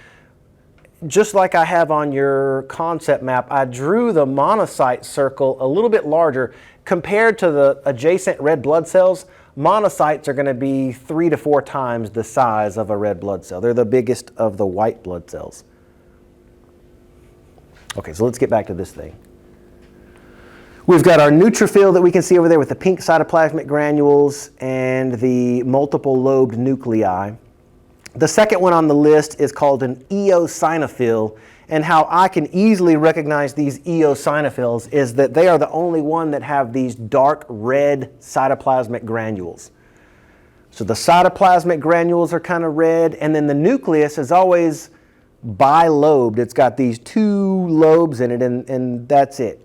just like I have on your concept map, I drew the monocyte circle a little bit larger. Compared to the adjacent red blood cells, monocytes are going to be 3 to 4 times the size of a red blood cell. They're the biggest of the white blood cells. Okay, so let's get back to this thing. We've got our neutrophil that we can see over there with the pink cytoplasmic granules and the multiple lobed nuclei. The second one on the list is called an eosinophil, and how I can easily recognize these eosinophils is that they are the only one that have these dark red cytoplasmic granules. So the cytoplasmic granules are kind of red, and then the nucleus is always bilobed. It's got these 2 lobes in it, and that's it.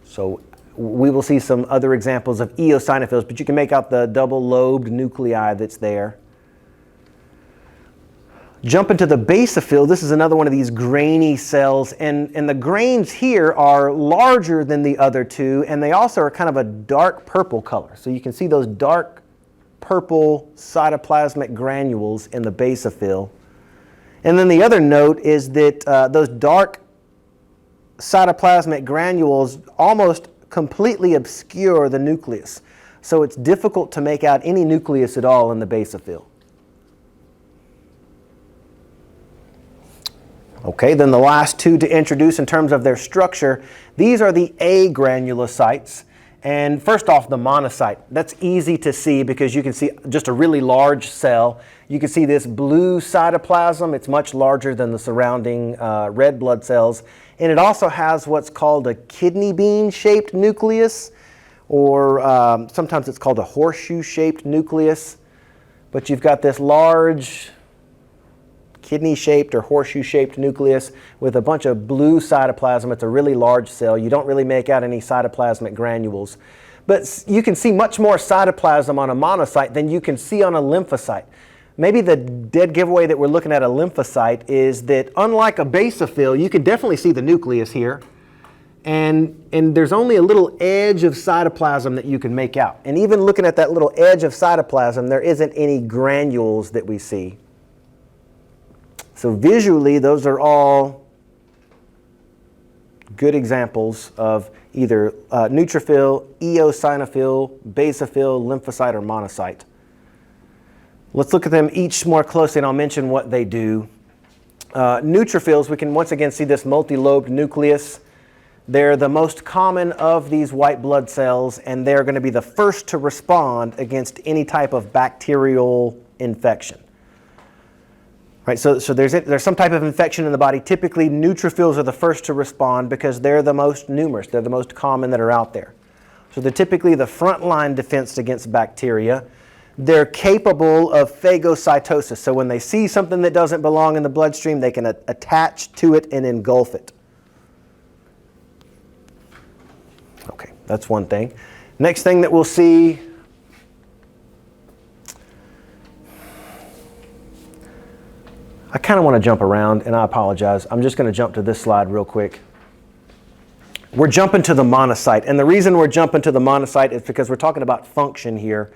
So we will see some other examples of eosinophils, but you can make out the double-lobed nuclei that's there. Jump into the basophil. This is another one of these grainy cells, and the grains here are larger than the other 2, and they also are kind of a dark purple color. So you can see those dark purple cytoplasmic granules in the basophil. And then the other note is that those dark cytoplasmic granules almost completely obscure the nucleus. So it's difficult to make out any nucleus at all in the basophil. Okay, then the last 2 to introduce in terms of their structure, these are the agranulocytes. And first off, the monocyte. That's easy to see because you can see just a really large cell. You can see this blue cytoplasm. It's much larger than the surrounding red blood cells. And it also has what's called a kidney bean-shaped nucleus, or sometimes it's called a horseshoe-shaped nucleus. But you've got this large kidney-shaped or horseshoe-shaped nucleus with a bunch of blue cytoplasm. It's a really large cell. You don't really make out any cytoplasmic granules. But you can see much more cytoplasm on a monocyte than you can see on a lymphocyte. Maybe the dead giveaway that we're looking at a lymphocyte is that unlike a basophil, you can definitely see the nucleus here. And there's only a little edge of cytoplasm that you can make out. And even looking at that little edge of cytoplasm, there isn't any granules that we see. So visually, those are all good examples of either neutrophil, eosinophil, basophil, lymphocyte, or monocyte. Let's look at them each more closely, and I'll mention what they do. Neutrophils, we can once again see this multi-lobed nucleus. They're the most common of these white blood cells, and they're going to be the first to respond against any type of bacterial infection. Right, so there's some type of infection in the body. Typically, neutrophils are the first to respond because they're the most numerous. They're the most common that are out there. So they're typically the frontline defense against bacteria. They're capable of phagocytosis. So when they see something that doesn't belong in the bloodstream, they can attach to it and engulf it. Okay, that's one thing. Next thing that we'll see, I kind of want to jump around, and I apologize. I'm just going to jump to this slide real quick. We're jumping to the monocyte, and the reason we're jumping to the monocyte is because we're talking about function here.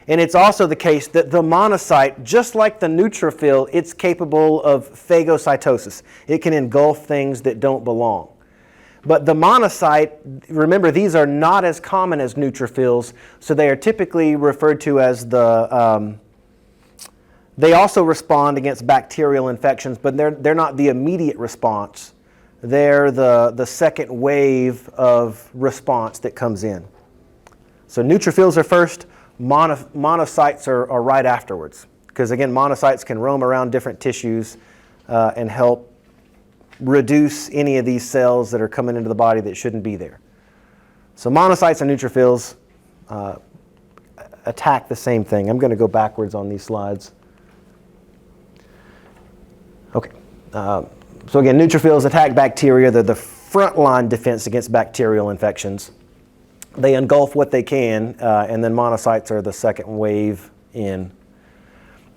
And it's also the case that the monocyte, just like the neutrophil, it's capable of phagocytosis. It can engulf things that don't belong. But the monocyte, remember, these are not as common as neutrophils, so they are typically referred to as the... They also respond against bacterial infections, but they're not the immediate response. They're the second wave of response that comes in. So neutrophils are first, monocytes are right afterwards. Because again, monocytes can roam around different tissues and help reduce any of these cells that are coming into the body that shouldn't be there. So monocytes and neutrophils attack the same thing. I'm going to go backwards on these slides. Okay, so again, neutrophils attack bacteria. They're the frontline defense against bacterial infections. They engulf what they can, and then monocytes are the second wave in.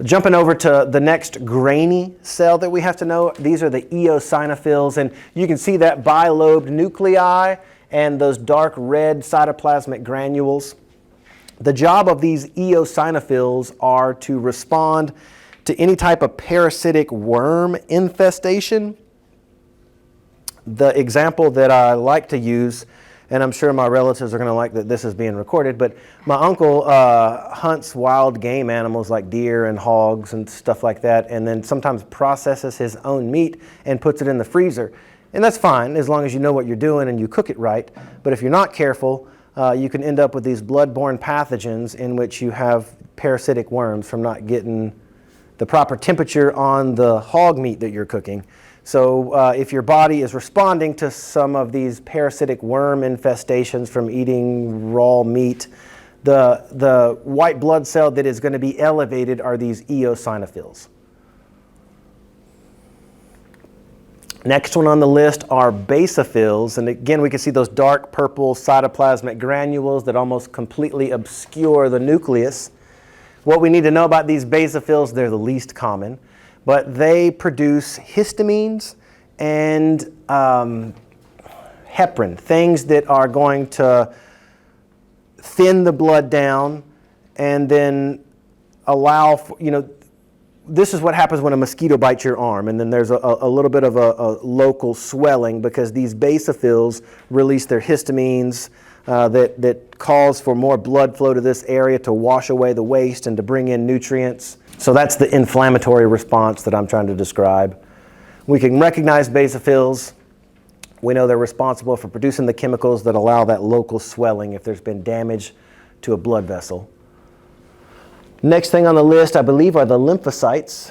Jumping over to the next grainy cell that we have to know, these are the eosinophils, and you can see that bilobed nuclei and those dark red cytoplasmic granules. The job of these eosinophils are to respond to any type of parasitic worm infestation. The example that I like to use, and I'm sure my relatives are going to like that this is being recorded, but my uncle hunts wild game animals like deer and hogs and stuff like that, and then sometimes processes his own meat and puts it in the freezer. And that's fine as long as you know what you're doing and you cook it right. But if you're not careful, you can end up with these blood-borne pathogens in which you have parasitic worms from not getting the proper temperature on the hog meat that you're cooking. So if your body is responding to some of these parasitic worm infestations from eating raw meat, the white blood cell that is going to be elevated are these eosinophils. Next one on the list are basophils, and again we can see those dark purple cytoplasmic granules that almost completely obscure the nucleus. What we need to know about these basophils, they're the least common, but they produce histamines and heparin, things that are going to thin the blood down and then allow for, this is what happens when a mosquito bites your arm, and then there's a little bit of a local swelling because these basophils release their histamines that cause for more blood flow to this area to wash away the waste and to bring in nutrients. So that's the inflammatory response that I'm trying to describe. We can recognize basophils. We know they're responsible for producing the chemicals that allow that local swelling if there's been damage to a blood vessel. Next thing on the list, I believe, are the lymphocytes.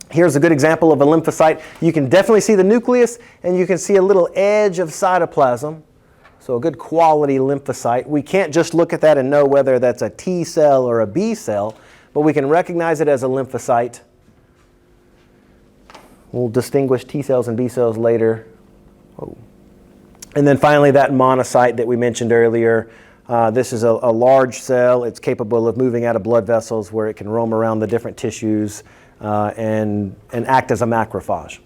Here's a good example of a lymphocyte. You can definitely see the nucleus, and you can see a little edge of cytoplasm. So a good quality lymphocyte. We can't just look at that and know whether that's a T cell or a B cell, but we can recognize it as a lymphocyte. We'll distinguish T cells and B cells later. Oh. And then finally, that monocyte that we mentioned earlier. This is a large cell. It's capable of moving out of blood vessels where it can roam around the different tissues and act as a macrophage.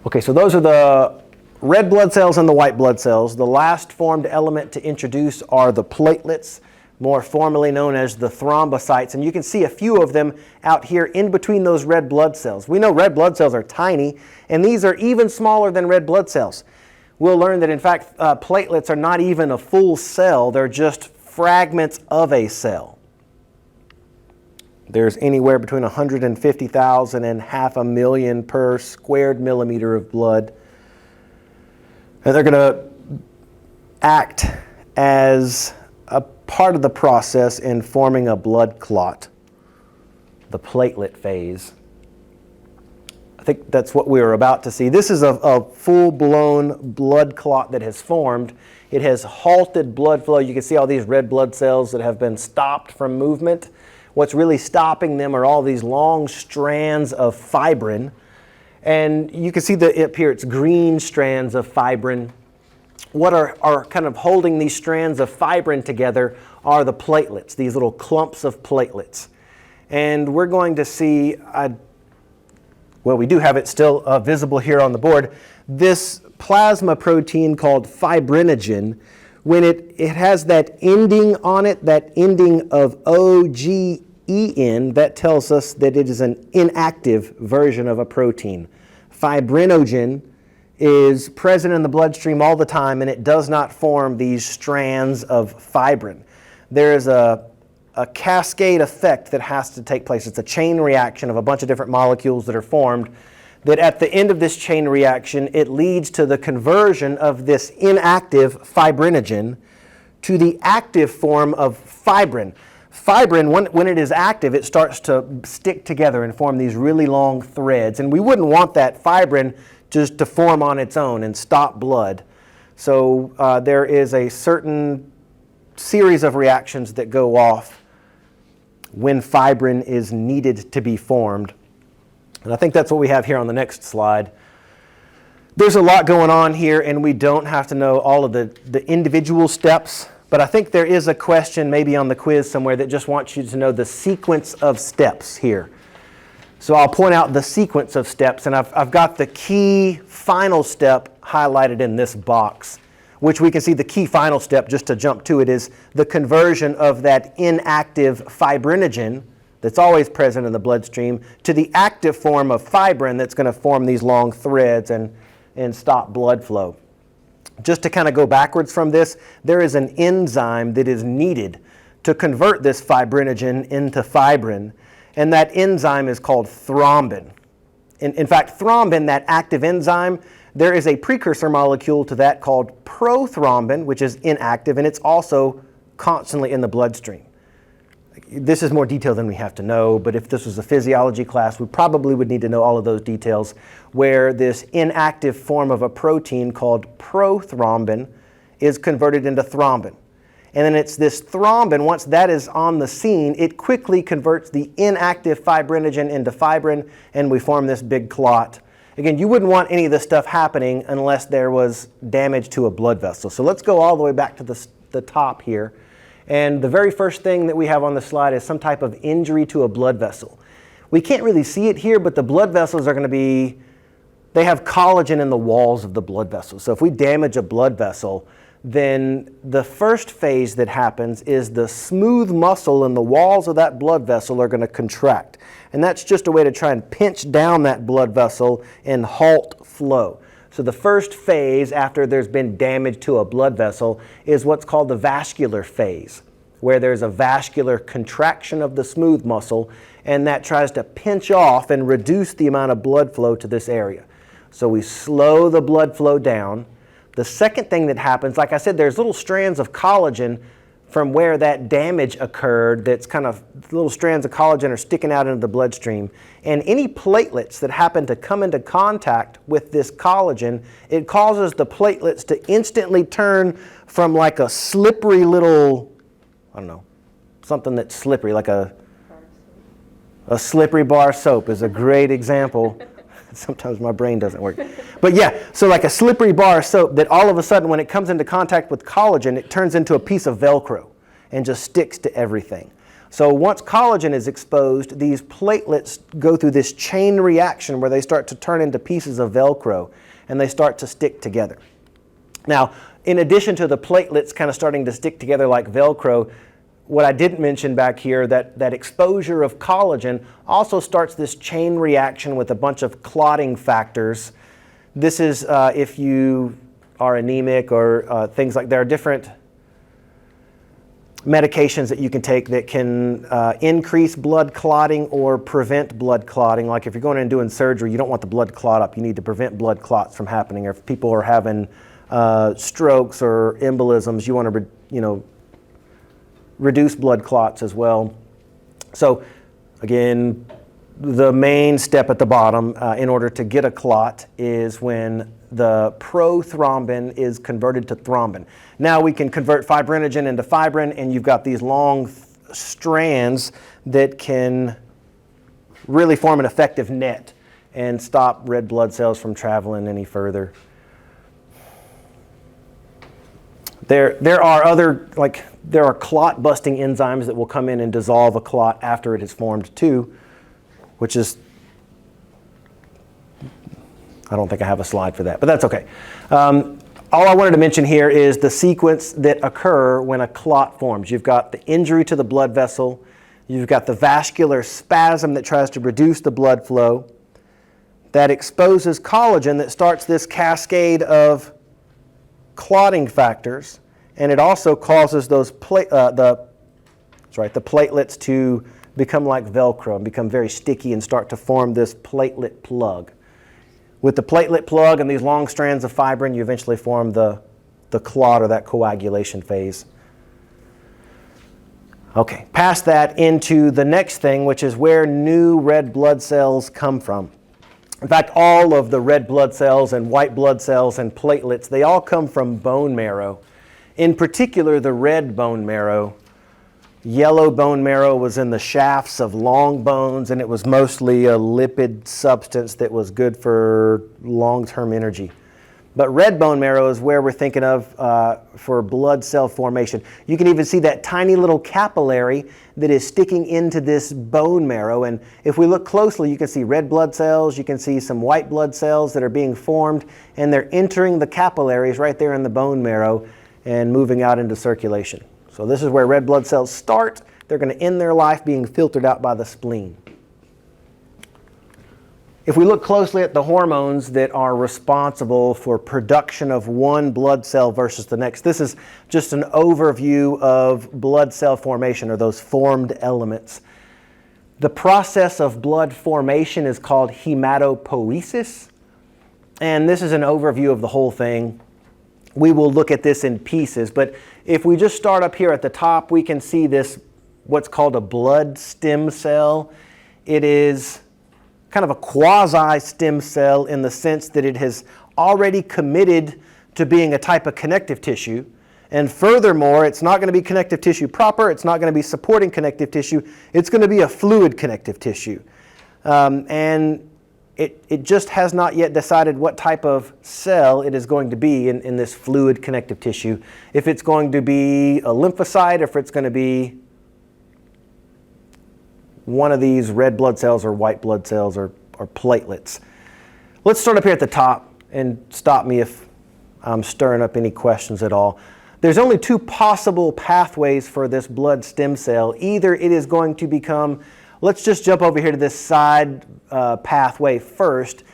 Okay, so those are the red blood cells and the white blood cells. The last formed element to introduce are the platelets, more formally known as the thrombocytes. And you can see a few of them out here in between those red blood cells. We know red blood cells are tiny, and these are even smaller than red blood cells. We'll learn that, in fact, platelets are not even a full cell. They're just fragments of a cell. There's anywhere between 150,000 and 500,000 per squared millimeter of blood. And they're going to act as a part of the process in forming a blood clot, the platelet phase. I think that's what we were about to see. This is a full-blown blood clot that has formed. It has halted blood flow. You can see all these red blood cells that have been stopped from movement. What's really stopping them are all these long strands of fibrin. And you can see up here, it's green strands of fibrin. What are kind of holding these strands of fibrin together are the platelets, these little clumps of platelets. And we're going to see, well, we do have it still visible here on the board, this plasma protein called fibrinogen. When it has that ending on it, that ending of OGEN, that tells us that it is an inactive version of a protein. Fibrinogen is present in the bloodstream all the time, and it does not form these strands of fibrin. There is a cascade effect that has to take place. It's a chain reaction of a bunch of different molecules that are formed, that at the end of this chain reaction, it leads to the conversion of this inactive fibrinogen to the active form of fibrin. Fibrin, when it is active, it starts to stick together and form these really long threads. And we wouldn't want that fibrin just to form on its own and stop blood. So there is a certain series of reactions that go off when fibrin is needed to be formed. And I think that's what we have here on the next slide. There's a lot going on here, and we don't have to know all of the individual steps, but I think there is a question maybe on the quiz somewhere that just wants you to know the sequence of steps here. So I'll point out the sequence of steps, and I've got the key final step highlighted in this box. which we can see the key final step, just to jump to it, is the conversion of that inactive fibrinogen that's always present in the bloodstream to the active form of fibrin that's going to form these long threads and stop blood flow. Just to kind of go backwards from this, there is an enzyme that is needed to convert this fibrinogen into fibrin, and that enzyme is called thrombin. In fact, thrombin, that active enzyme, there is a precursor molecule to that called prothrombin, which is inactive, and it's also constantly in the bloodstream. This is more detail than we have to know, but if this was a physiology class, we probably would need to know all of those details, where this inactive form of a protein called prothrombin is converted into thrombin. And then it's this thrombin, once that is on the scene, it quickly converts the inactive fibrinogen into fibrin, and we form this big clot. Again, you wouldn't want any of this stuff happening unless there was damage to a blood vessel. So let's go all the way back to the top here. And the very first thing that we have on the slide is some type of injury to a blood vessel. We can't really see it here, but the blood vessels are going to be, they have collagen in the walls of the blood vessel. So if we damage a blood vessel, then the first phase that happens is the smooth muscle in the walls of that blood vessel are going to contract. And that's just a way to try and pinch down that blood vessel and halt flow. So the first phase after there's been damage to a blood vessel is what's called the vascular phase, where there's a vascular contraction of the smooth muscle, and that tries to pinch off and reduce the amount of blood flow to this area. So we slow the blood flow down. The second thing that happens, like I said, there's little strands of collagen from where that damage occurred, that's kind of little strands of collagen are sticking out into the bloodstream. And any platelets that happen to come into contact with this collagen, it causes the platelets to instantly turn from like a slippery little, I don't know, something that's slippery, like a slippery bar soap is a great example. Sometimes my brain doesn't work. But yeah, so like a slippery bar of soap that all of a sudden when it comes into contact with collagen, it turns into a piece of Velcro and just sticks to everything. So once collagen is exposed, these platelets go through this chain reaction where they start to turn into pieces of Velcro and they start to stick together. Now, in addition to the platelets kind of starting to stick together like Velcro, what I didn't mention back here, that exposure of collagen also starts this chain reaction with a bunch of clotting factors. This is if you are anemic or things like, there are different medications that you can take that can increase blood clotting or prevent blood clotting. Like if you're going in and doing surgery, you don't want the blood clot up. You need to prevent blood clots from happening. Or if people are having strokes or embolisms, you want to, reduce blood clots as well. So again, the main step at the bottom in order to get a clot is when the prothrombin is converted to thrombin. Now we can convert fibrinogen into fibrin, and you've got these long strands that can really form an effective net and stop red blood cells from traveling any further. There are clot busting enzymes that will come in and dissolve a clot after it has formed too, which is, I don't think I have a slide for that, but that's okay. All I wanted to mention here is the sequence that occur when a clot forms. You've got the injury to the blood vessel, you've got the vascular spasm that tries to reduce the blood flow, that exposes collagen that starts this cascade of clotting factors, and it also causes those the platelets to become like Velcro and become very sticky and start to form this platelet plug. With the platelet plug and these long strands of fibrin, you eventually form the clot or that coagulation phase. Okay, past that into the next thing, which is where new red blood cells come from. In fact, all of the red blood cells and white blood cells and platelets, they all come from bone marrow. In particular, the red bone marrow. Yellow bone marrow was in the shafts of long bones, and it was mostly a lipid substance that was good for long-term energy. But red bone marrow is where we're thinking of for blood cell formation. You can even see that tiny little capillary that is sticking into this bone marrow. And if we look closely, you can see red blood cells, you can see some white blood cells that are being formed, and they're entering the capillaries right there in the bone marrow and moving out into circulation. So this is where red blood cells start. They're going to end their life being filtered out by the spleen. If we look closely at the hormones that are responsible for production of one blood cell versus the next, this is just an overview of blood cell formation, or those formed elements. The process of blood formation is called hematopoiesis, and this is an overview of the whole thing. We will look at this in pieces, but if we just start up here at the top, we can see this, what's called a blood stem cell. It is kind of a quasi-stem cell in the sense that it has already committed to being a type of connective tissue. And furthermore, it's not going to be connective tissue proper. It's not going to be supporting connective tissue. It's going to be a fluid connective tissue. And it just has not yet decided what type of cell it is going to be in this fluid connective tissue. If it's going to be a lymphocyte, if it's going to be one of these red blood cells or white blood cells or platelets. Let's start up here at the top and stop me if I'm stirring up any questions at all. There's only two possible pathways for this blood stem cell. Either it is going to become, let's just jump over here to this side pathway first.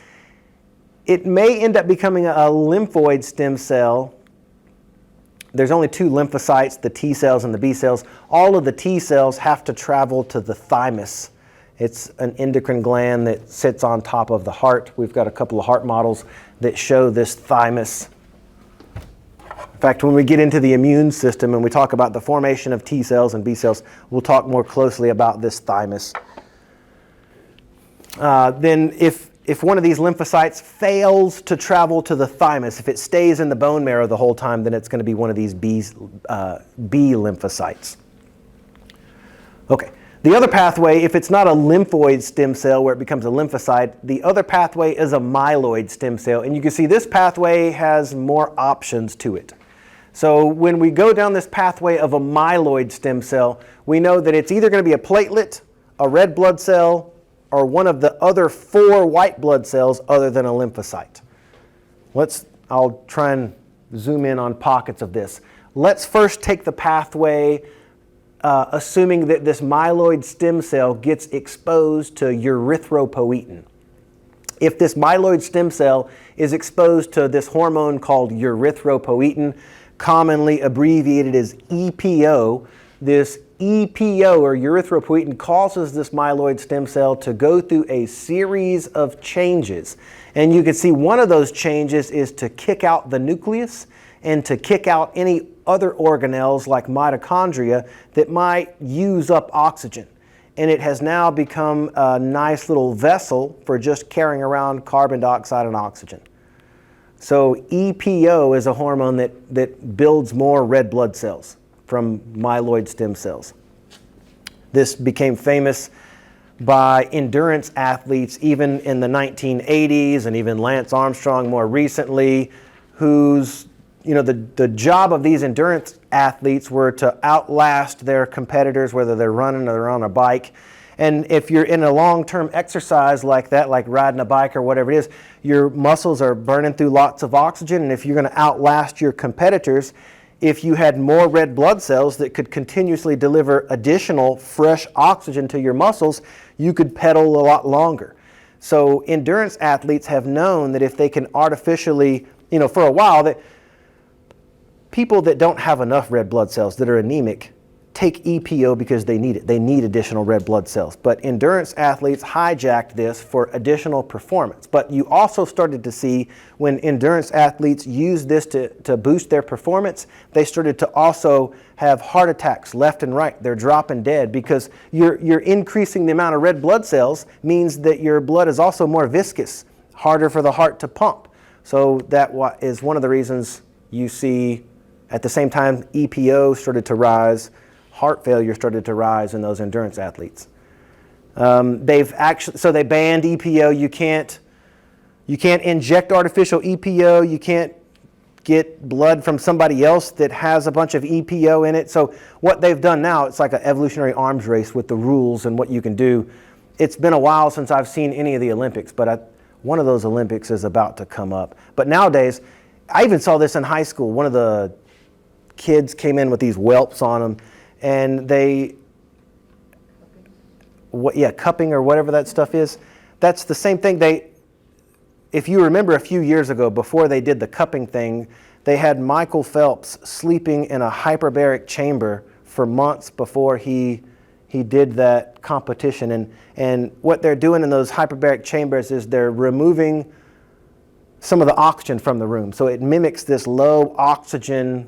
It may end up becoming a lymphoid stem cell. There's only two lymphocytes, the T cells and the B cells. All of the T cells have to travel to the thymus. It's an endocrine gland that sits on top of the heart. We've got a couple of heart models that show this thymus. In fact, when we get into the immune system and we talk about the formation of T cells and B cells, we'll talk more closely about this thymus. Then if one of these lymphocytes fails to travel to the thymus, if it stays in the bone marrow the whole time, then it's going to be one of these B lymphocytes. Okay. The other pathway, if it's not a lymphoid stem cell where it becomes a lymphocyte, the other pathway is a myeloid stem cell. And you can see this pathway has more options to it. So when we go down this pathway of a myeloid stem cell, we know that it's either going to be a platelet, a red blood cell, or one of the other 4 white blood cells other than a lymphocyte. I'll try and zoom in on pockets of this. Let's first take the pathway assuming that this myeloid stem cell gets exposed to erythropoietin. If this myeloid stem cell is exposed to this hormone called erythropoietin, commonly abbreviated as EPO, this EPO, or erythropoietin, causes this myeloid stem cell to go through a series of changes. And you can see one of those changes is to kick out the nucleus and to kick out any other organelles like mitochondria that might use up oxygen. And it has now become a nice little vessel for just carrying around carbon dioxide and oxygen. So EPO is a hormone that builds more red blood cells from myeloid stem cells. This became famous by endurance athletes even in the 1980s, and even Lance Armstrong more recently, whose the job of these endurance athletes were to outlast their competitors, whether they're running or they're on a bike. And if you're in a long-term exercise like that, like riding a bike or whatever it is, your muscles are burning through lots of oxygen. And if you're going to outlast your competitors, if you had more red blood cells that could continuously deliver additional fresh oxygen to your muscles, you could pedal a lot longer. So endurance athletes have known that if they can artificially, for a while, that people that don't have enough red blood cells, that are anemic, take EPO because they need it. They need additional red blood cells. But endurance athletes hijacked this for additional performance. But you also started to see when endurance athletes used this to boost their performance, they started to also have heart attacks left and right. They're dropping dead because you're increasing the amount of red blood cells means that your blood is also more viscous, harder for the heart to pump. So that is one of the reasons you see at the same time EPO started to rise, heart failure started to rise in those endurance athletes. So they banned EPO. You can't You can't inject artificial EPO. You can't get blood from somebody else that has a bunch of EPO in it. So what they've done now, it's like an evolutionary arms race with the rules and what you can do. It's been a while since I've seen any of the Olympics, but one of those Olympics is about to come up. But nowadays, I even saw this in high school. One of the kids came in with these whelps on them, and cupping or whatever that stuff is. That's the same thing. If you remember a few years ago, before they did the cupping thing, they had Michael Phelps sleeping in a hyperbaric chamber for months before he did that competition. And what they're doing in those hyperbaric chambers is they're removing some of the oxygen from the room. So it mimics this low oxygen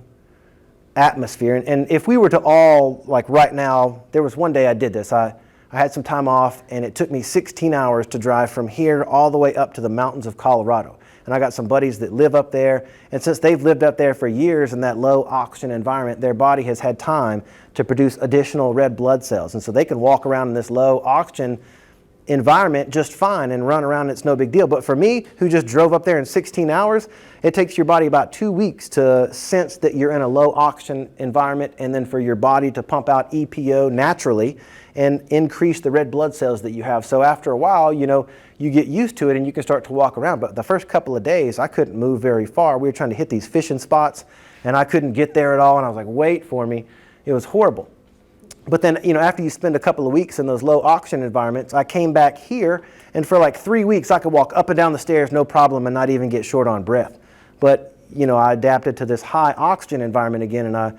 atmosphere. And if we were to all, like right now, there was one day I did this. I had some time off, and it took me 16 hours to drive from here all the way up to the mountains of Colorado. And I got some buddies that live up there, and since they've lived up there for years in that low oxygen environment, their body has had time to produce additional red blood cells. And so they can walk around in this low oxygen environment just fine and run around, and it's no big deal. But for me, who just drove up there in 16 hours, it takes your body about 2 weeks to sense that you're in a low oxygen environment, and then for your body to pump out EPO naturally and increase the red blood cells that you have. So after a while, you get used to it and you can start to walk around. But the first couple of days, I couldn't move very far. We were trying to hit these fishing spots, and I couldn't get there at all. And I was like, wait for me. It was horrible. But then, after you spend a couple of weeks in those low oxygen environments, I came back here, and for like 3 weeks, I could walk up and down the stairs, no problem, and not even get short on breath. But, I adapted to this high oxygen environment again, and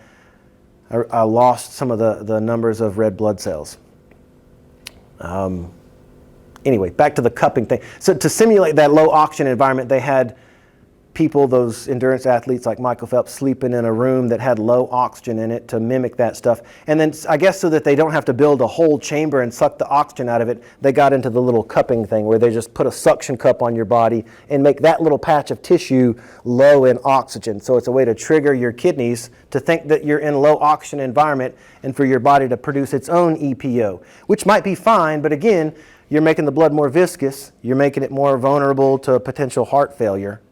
I lost some of the numbers of red blood cells. Anyway, back to the cupping thing. So to simulate that low oxygen environment, they had people, those endurance athletes like Michael Phelps, sleeping in a room that had low oxygen in it to mimic that stuff. And then I guess so that they don't have to build a whole chamber and suck the oxygen out of it, they got into the little cupping thing where they just put a suction cup on your body and make that little patch of tissue low in oxygen. So it's a way to trigger your kidneys to think that you're in a low oxygen environment and for your body to produce its own EPO, which might be fine, but again, you're making the blood more viscous, you're making it more vulnerable to potential heart failure.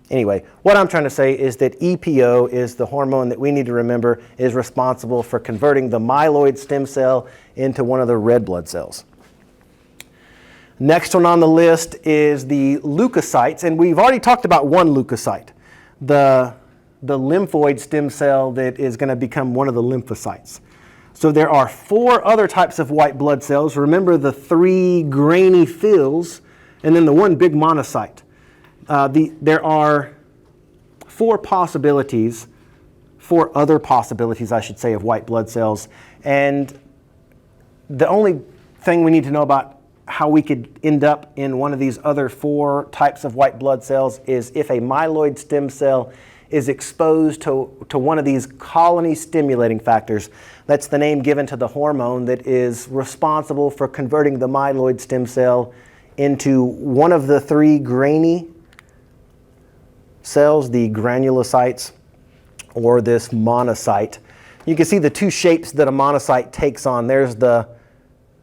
Anyway, what I'm trying to say is that EPO is the hormone that we need to remember is responsible for converting the myeloid stem cell into one of the red blood cells. Next one on the list is the leukocytes, and we've already talked about one leukocyte, the lymphoid stem cell that is going to become one of the lymphocytes. So there are 4 other types of white blood cells. Remember the 3 grainy fills, and then the one big monocyte. There are 4 other possibilities, I should say, of white blood cells. And the only thing we need to know about how we could end up in one of these other 4 types of white blood cells is if a myeloid stem cell is exposed to one of these colony stimulating factors. That's the name given to the hormone that is responsible for converting the myeloid stem cell into one of the 3 grainy cells, the granulocytes or this monocyte. You can see the 2 shapes that a monocyte takes on. There's the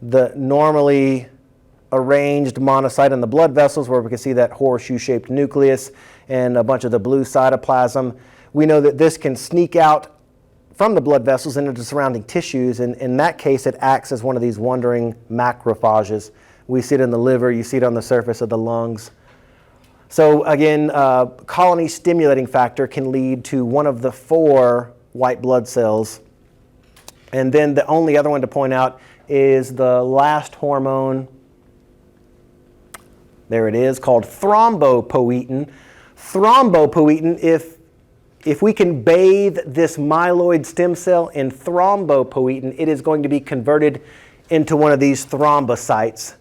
normally arranged monocyte in the blood vessels where we can see that horseshoe-shaped nucleus and a bunch of the blue cytoplasm. We know that this can sneak out from the blood vessels into the surrounding tissues, and in that case it acts as one of these wandering macrophages. We see it in the liver, you see it on the surface of the lungs. So again, colony stimulating factor can lead to one of the 4 white blood cells. And then the only other one to point out is the last hormone. There it is, called thrombopoietin. Thrombopoietin, if we can bathe this myeloid stem cell in thrombopoietin, it is going to be converted into one of these thrombocytes.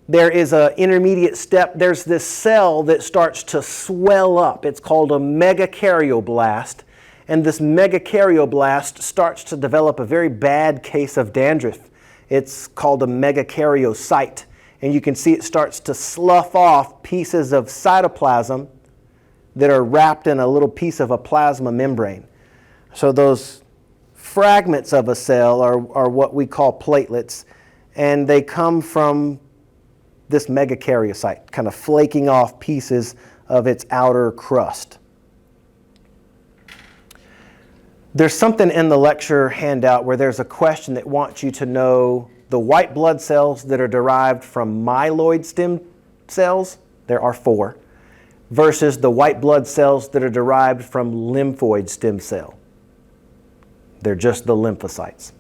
There is an intermediate step. There's this cell that starts to swell up. It's called a megakaryoblast. And this megakaryoblast starts to develop a very bad case of dandruff. It's called a megakaryocyte. And you can see it starts to slough off pieces of cytoplasm that are wrapped in a little piece of a plasma membrane. So those fragments of a cell are what we call platelets, and they come from this megakaryocyte, kind of flaking off pieces of its outer crust. There's something in the lecture handout where there's a question that wants you to know the white blood cells that are derived from myeloid stem cells, there are 4, versus the white blood cells that are derived from lymphoid stem cell. They're just the lymphocytes.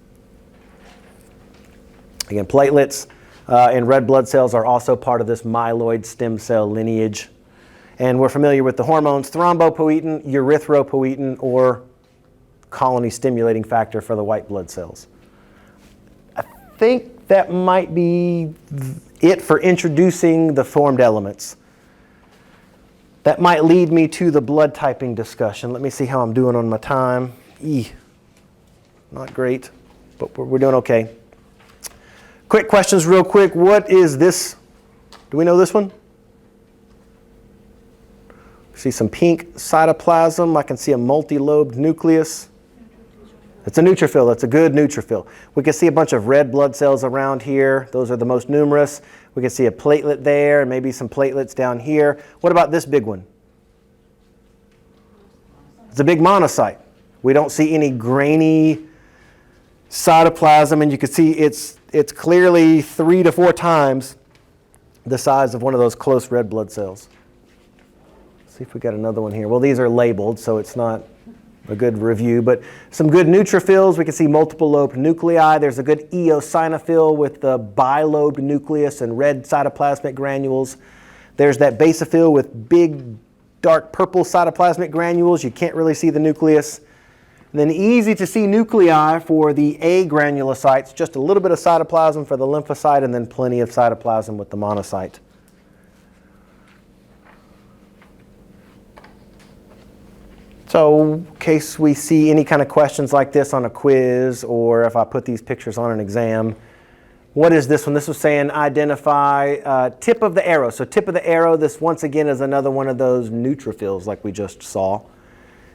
Again, platelets and red blood cells are also part of this myeloid stem cell lineage. And we're familiar with the hormones thrombopoietin, erythropoietin, or colony stimulating factor for the white blood cells. I think that might be it for introducing the formed elements. That might lead me to the blood typing discussion. Let me see how I'm doing on my time. Not great, but we're doing okay. Quick questions real quick. What is this? Do we know this one? See some pink cytoplasm. I can see a multi-lobed nucleus. It's a neutrophil. That's a good neutrophil. We can see a bunch of red blood cells around here. Those are the most numerous. We can see a platelet there, and maybe some platelets down here. What about this big one? It's a big monocyte. We don't see any grainy cytoplasm, and you can see it's clearly 3 to 4 times the size of one of those close red blood cells. Let's see if we got another one here. Well, these are labeled, so it's not a good review, but some good neutrophils. We can see multiple lobed nuclei. There's a good eosinophil with the bilobed nucleus and red cytoplasmic granules. There's that basophil with big dark purple cytoplasmic granules. You can't really see the nucleus. And then easy to see nuclei for the A granulocytes, just a little bit of cytoplasm for the lymphocyte, and then plenty of cytoplasm with the monocyte. So in case we see any kind of questions like this on a quiz, or if I put these pictures on an exam, what is this one? This was saying identify tip of the arrow. So tip of the arrow, this once again is another one of those neutrophils like we just saw.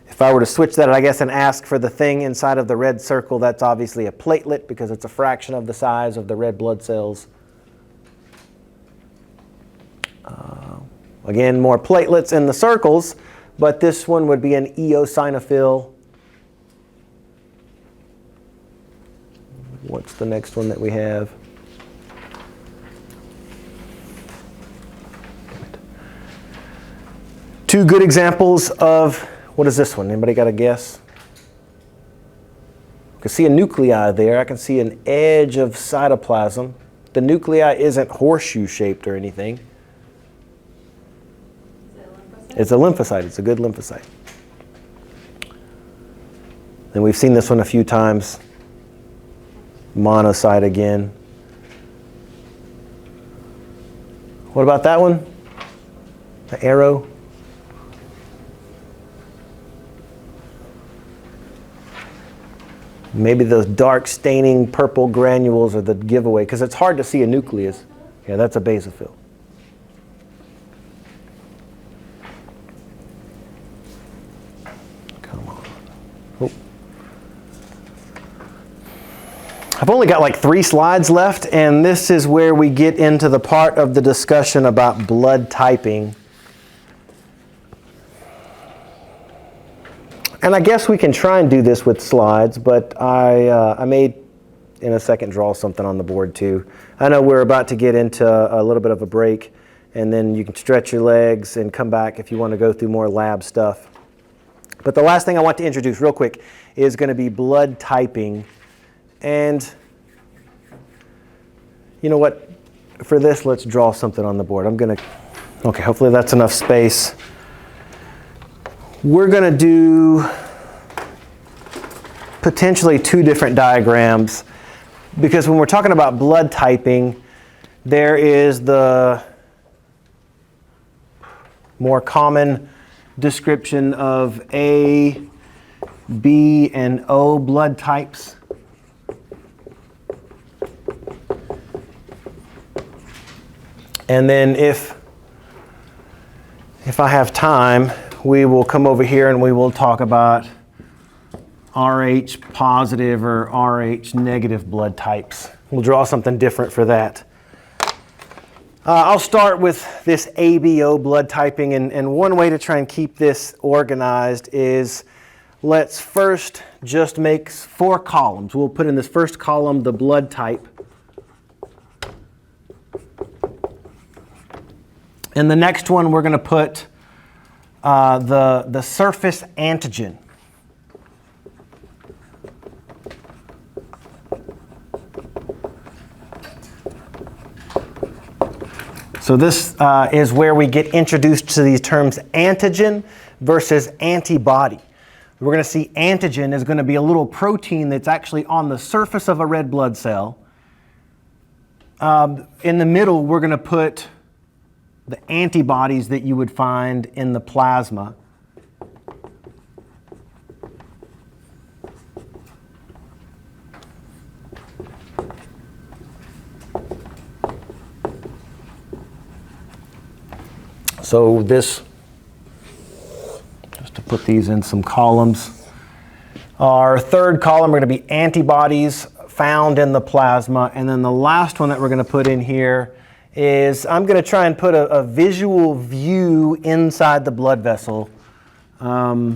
If I were to switch that, I guess, and ask for the thing inside of the red circle, that's obviously a platelet because it's a fraction of the size of the red blood cells. Again, more platelets in the circles, but this one would be an eosinophil. What's the next one that we have? Two good examples of, what is this one? Anybody got a guess? I can see a nuclei there. I can see an edge of cytoplasm. The nuclei isn't horseshoe shaped or anything. It's a lymphocyte. It's a good lymphocyte. And we've seen this one a few times. Monocyte again. What about that one? The arrow? Maybe those dark staining purple granules are the giveaway, because it's hard to see a nucleus. Yeah, that's a basophil. Come on. Oh. I've only got like 3 slides left, and this is where we get into the part of the discussion about blood typing. And I guess we can try and do this with slides, but I may, in a second, draw something on the board too. I know we're about to get into a little bit of a break, and then you can stretch your legs and come back if you want to go through more lab stuff. But the last thing I want to introduce real quick is going to be blood typing. And you know what? For this, let's draw something on the board. Okay, hopefully that's enough space. We're going to do potentially 2 different diagrams, because when we're talking about blood typing, there is the more common description of A, B, and O blood types. And then if I have time, we will come over here and we will talk about Rh positive or Rh negative blood types. We'll draw something different for that. I'll start with this ABO blood typing, and one way to try and keep this organized is let's first just make 4 columns. We'll put in this first column the blood type. In the next one, we're going to put the surface antigen. So this is where we get introduced to these terms antigen versus antibody. We're going to see antigen is going to be a little protein that's actually on the surface of a red blood cell. In the middle, we're going to put the antibodies that you would find in the plasma. So this, just to put these in some columns, our third column are going to be antibodies found in the plasma, and then the last one that we're going to put in here is I'm going to try and put a visual view inside the blood vessel. I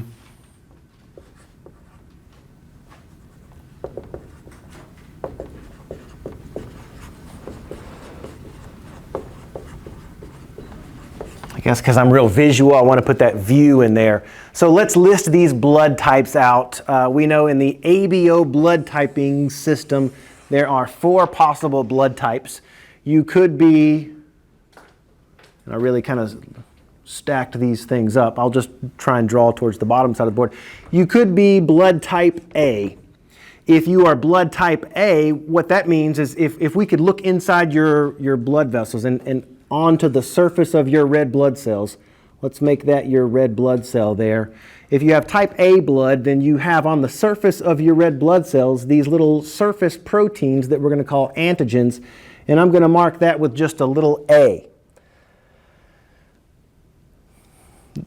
guess because I'm real visual, I want to put that view in there. So let's list these blood types out. We know in the ABO blood typing system, there are 4 possible blood types. You could be, and I really kind of stacked these things up. I'll just try and draw towards the bottom side of the board. You could be blood type A. If you are blood type A, what that means is if we could look inside your blood vessels and onto the surface of your red blood cells, let's make that your red blood cell there. If you have type A blood, then you have on the surface of your red blood cells these little surface proteins that we're going to call antigens, and I'm going to mark that with just a little A.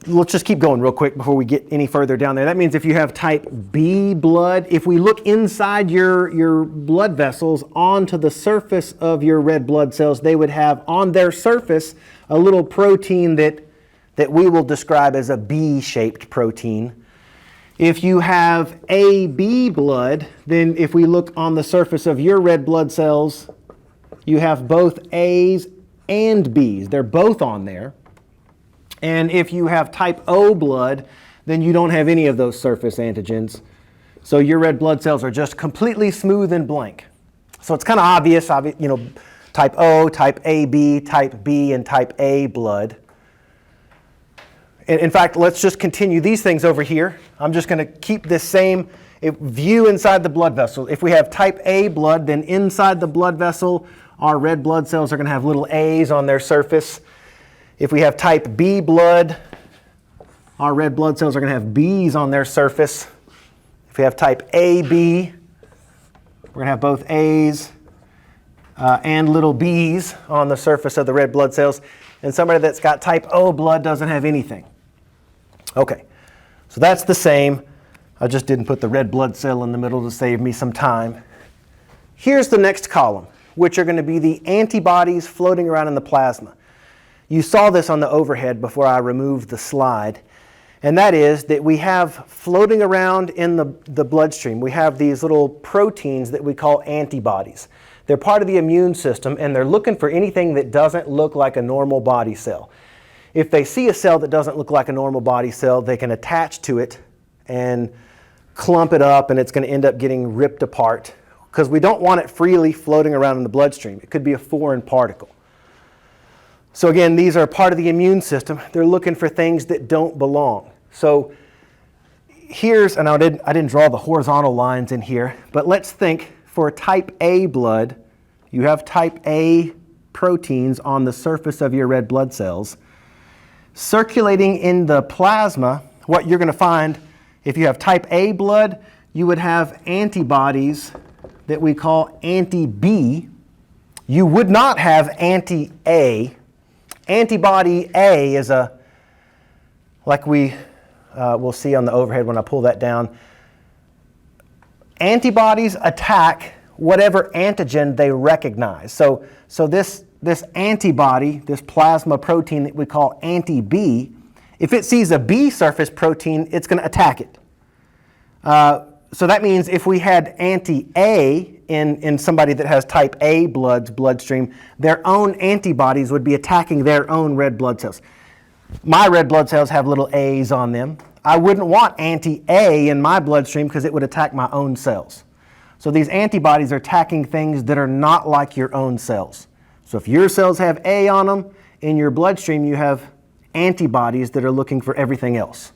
Let's just keep going real quick before we get any further down there. That means if you have type B blood, if we look inside your blood vessels onto the surface of your red blood cells, they would have on their surface a little protein that we will describe as a B-shaped protein. If you have AB blood, then if we look on the surface of your red blood cells, you have both A's and B's. They're both on there. And if you have type O blood, then you don't have any of those surface antigens. So your red blood cells are just completely smooth and blank. So it's kind of obvious, you know, type O, type AB, type B, and type A blood. In fact, let's just continue these things over here. I'm just going to keep this same view inside the blood vessel. If we have type A blood, then inside the blood vessel, our red blood cells are going to have little A's on their surface. If we have type B blood, our red blood cells are going to have B's on their surface. If we have type AB, we're going to have both A's and little B's on the surface of the red blood cells. And somebody that's got type O blood doesn't have anything. Okay, so that's the same. I just didn't put the red blood cell in the middle to save me some time. Here's the next column, which are going to be the antibodies floating around in the plasma. You saw this on the overhead before I removed the slide, and that is that we have floating around in the bloodstream, we have these little proteins that we call antibodies. They're part of the immune system, and they're looking for anything that doesn't look like a normal body cell. If they see a cell that doesn't look like a normal body cell, they can attach to it and clump it up, and it's going to end up getting ripped apart because we don't want it freely floating around in the bloodstream. It could be a foreign particle. So again, these are part of the immune system. They're looking for things that don't belong. So here's, and I didn't draw the horizontal lines in here, but let's think for type A blood, you have type A proteins on the surface of your red blood cells. Circulating in the plasma, what you're going to find, if you have type A blood, you would have antibodies that we call anti-B. You would not have anti-A. Antibody A is like we'll see on the overhead when I pull that down. Antibodies attack whatever antigen they recognize. So this this antibody, this plasma protein that we call anti-B, if it sees a B surface protein, it's going to attack it. So that means if we had anti-A in somebody that has type A bloodstream, their own antibodies would be attacking their own red blood cells. My red blood cells have little A's on them. I wouldn't want anti-A in my bloodstream because it would attack my own cells. So these antibodies are attacking things that are not like your own cells. So if your cells have A on them, in your bloodstream you have antibodies that are looking for everything else.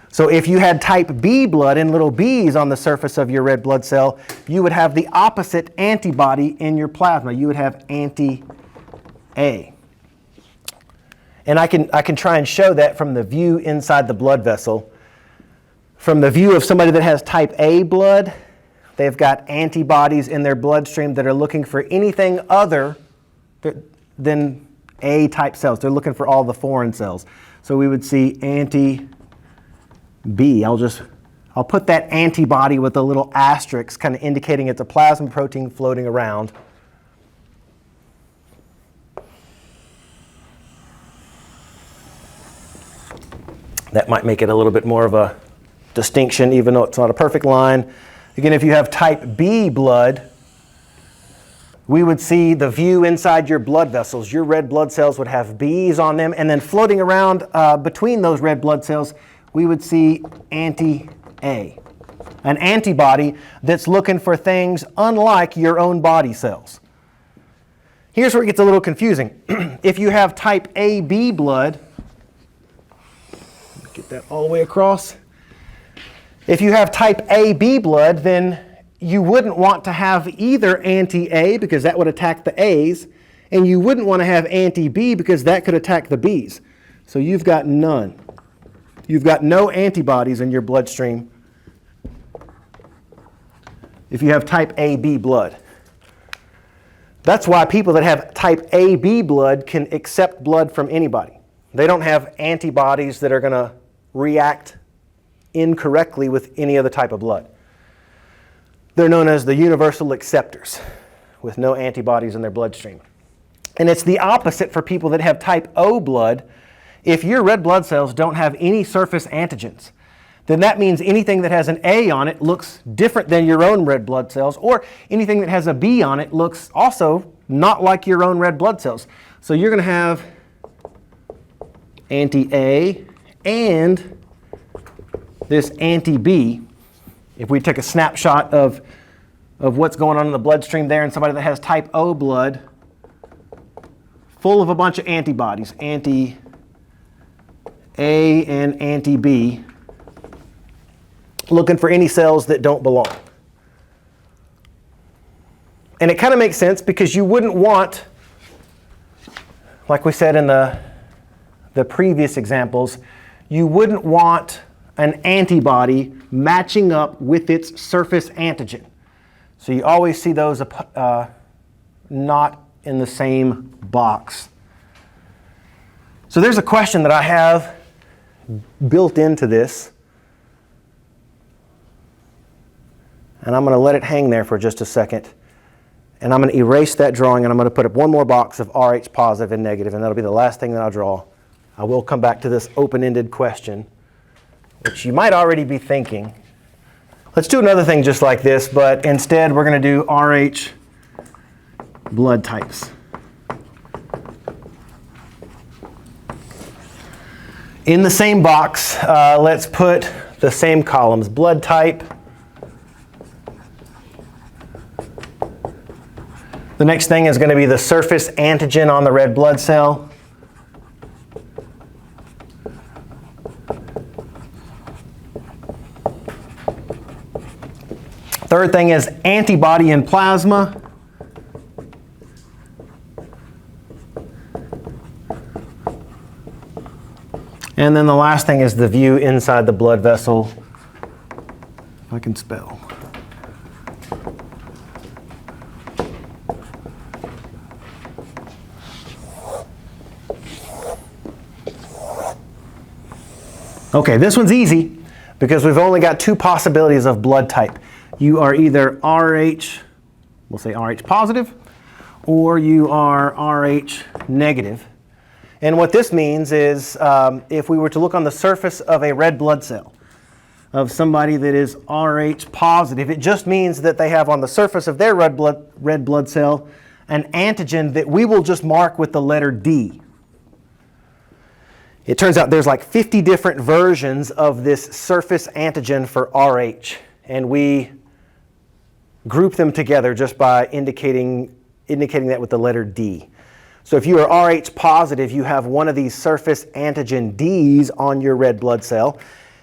So if you had type B blood and little B's on the surface of your red blood cell, you would have the opposite antibody in your plasma. You would have anti-A. And I can try and show that from the view inside the blood vessel. From the view of somebody that has type A blood, they've got antibodies in their bloodstream that are looking for anything other than A-type cells. They're looking for all the foreign cells. So we would see anti-B. I'll put that antibody with a little asterisk kind of indicating it's a plasma protein floating around. That might make it a little bit more of a distinction, even though it's not a perfect line. Again, if you have type B blood, we would see the view inside your blood vessels. Your red blood cells would have B's on them, and then floating around between those red blood cells, we would see anti-A, an antibody that's looking for things unlike your own body cells. Here's where it gets a little confusing. If you have type AB blood, get that all the way across. If you have type AB blood, then you wouldn't want to have either anti-A because that would attack the A's, and you wouldn't want to have anti-B because that could attack the B's. So you've got none. You've got no antibodies in your bloodstream if you have type AB blood. That's why people that have type AB blood can accept blood from anybody. They don't have antibodies that are going to react incorrectly with any other type of blood. They're known as the universal acceptors with no antibodies in their bloodstream. And it's the opposite for people that have type O blood. If your red blood cells don't have any surface antigens, then that means anything that has an A on it looks different than your own red blood cells, or anything that has a B on it looks also not like your own red blood cells. So you're going to have anti-A and this anti-B. If we take a snapshot of what's going on in the bloodstream there in somebody that has type O blood, full of a bunch of antibodies, anti-A and anti-B, looking for any cells that don't belong. And it kind of makes sense because you wouldn't want, like we said in the previous examples, you wouldn't want an antibody matching up with its surface antigen. So you always see those not in the same box. So there's a question that I have built into this. And I'm going to let it hang there for just a second. And I'm going to erase that drawing, and I'm going to put up one more box of RH positive and negative, and that'll be the last thing that I'll draw. I will come back to this open-ended question, which you might already be thinking. Let's do another thing just like this, but instead we're going to do RH blood types. In the same box, let's put the same columns. Blood type. The next thing is going to be the surface antigen on the red blood cell. Third thing is antibody in plasma. And then the last thing is the view inside the blood vessel. If I can spell. Okay, this one's easy because we've only got two possibilities of blood type. You are either RH, we'll say RH positive, or you are Rh negative. And what this means is if we were to look on the surface of a red blood cell of somebody that is Rh positive, it just means that they have on the surface of their red blood cell an antigen that we will just mark with the letter D. It turns out there's like 50 different versions of this surface antigen for Rh, and we group them together just by indicating that with the letter D. So if you are Rh positive, you have one of these surface antigen Ds on your red blood cell.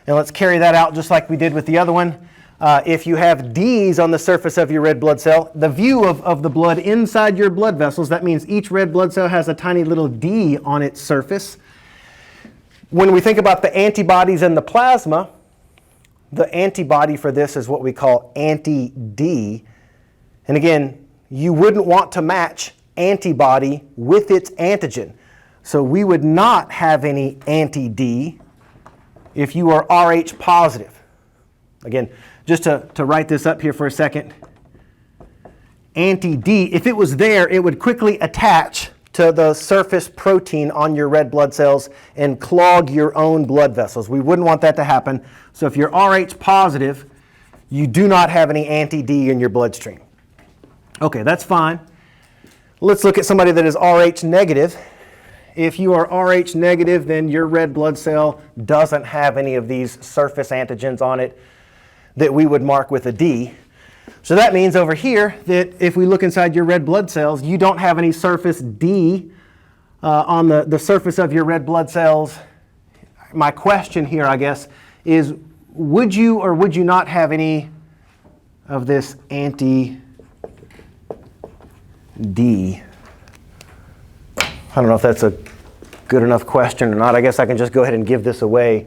And let's carry that out just like we did with the other one. If you have Ds on the surface of your red blood cell, the view of the blood inside your blood vessels, that means each red blood cell has a tiny little D on its surface. When we think about the antibodies in the plasma, the antibody for this is what we call anti-D. And again, you wouldn't want to match antibody with its antigen. So we would not have any anti-D if you are Rh positive. Again, just to write this up here for a second, anti-D, if it was there, it would quickly attach to the surface protein on your red blood cells and clog your own blood vessels. We wouldn't want that to happen. So if you're Rh positive, you do not have any anti-D in your bloodstream. Okay, that's fine. Let's look at somebody that is Rh negative. If you are Rh negative, then your red blood cell doesn't have any of these surface antigens on it that we would mark with a D. So that means over here that if we look inside your red blood cells, you don't have any surface D on the surface of your red blood cells. My question here, I guess, is would you or would you not have any of this anti-D? I don't know if that's a good enough question or not. I guess I can just go ahead and give this away.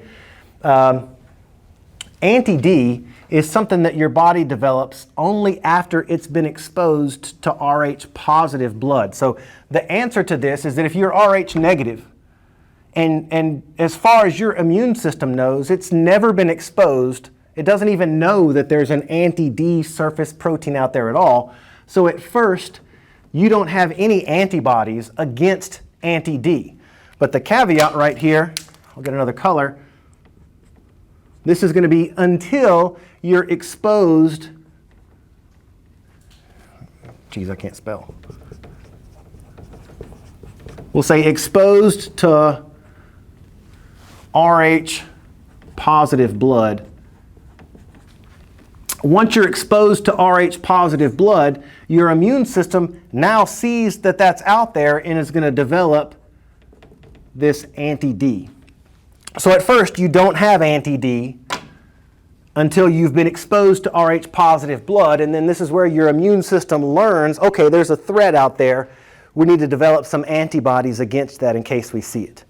Anti-D is something that your body develops only after it's been exposed to Rh positive blood. So the answer to this is that if you're Rh negative, and as far as your immune system knows, it's never been exposed. It doesn't even know that there's an anti-D surface protein out there at all. So at first, you don't have any antibodies against anti-D. But the caveat right here, I'll get another color, this is going to be until you're exposed, geez, I can't spell. We'll say exposed to Rh positive blood. Once you're exposed to Rh positive blood, your immune system now sees that that's out there and is going to develop this anti-D. So at first, you don't have anti-D until you've been exposed to Rh positive blood, and then this is where your immune system learns, okay, there's a threat out there. We need to develop some antibodies against that in case we see it.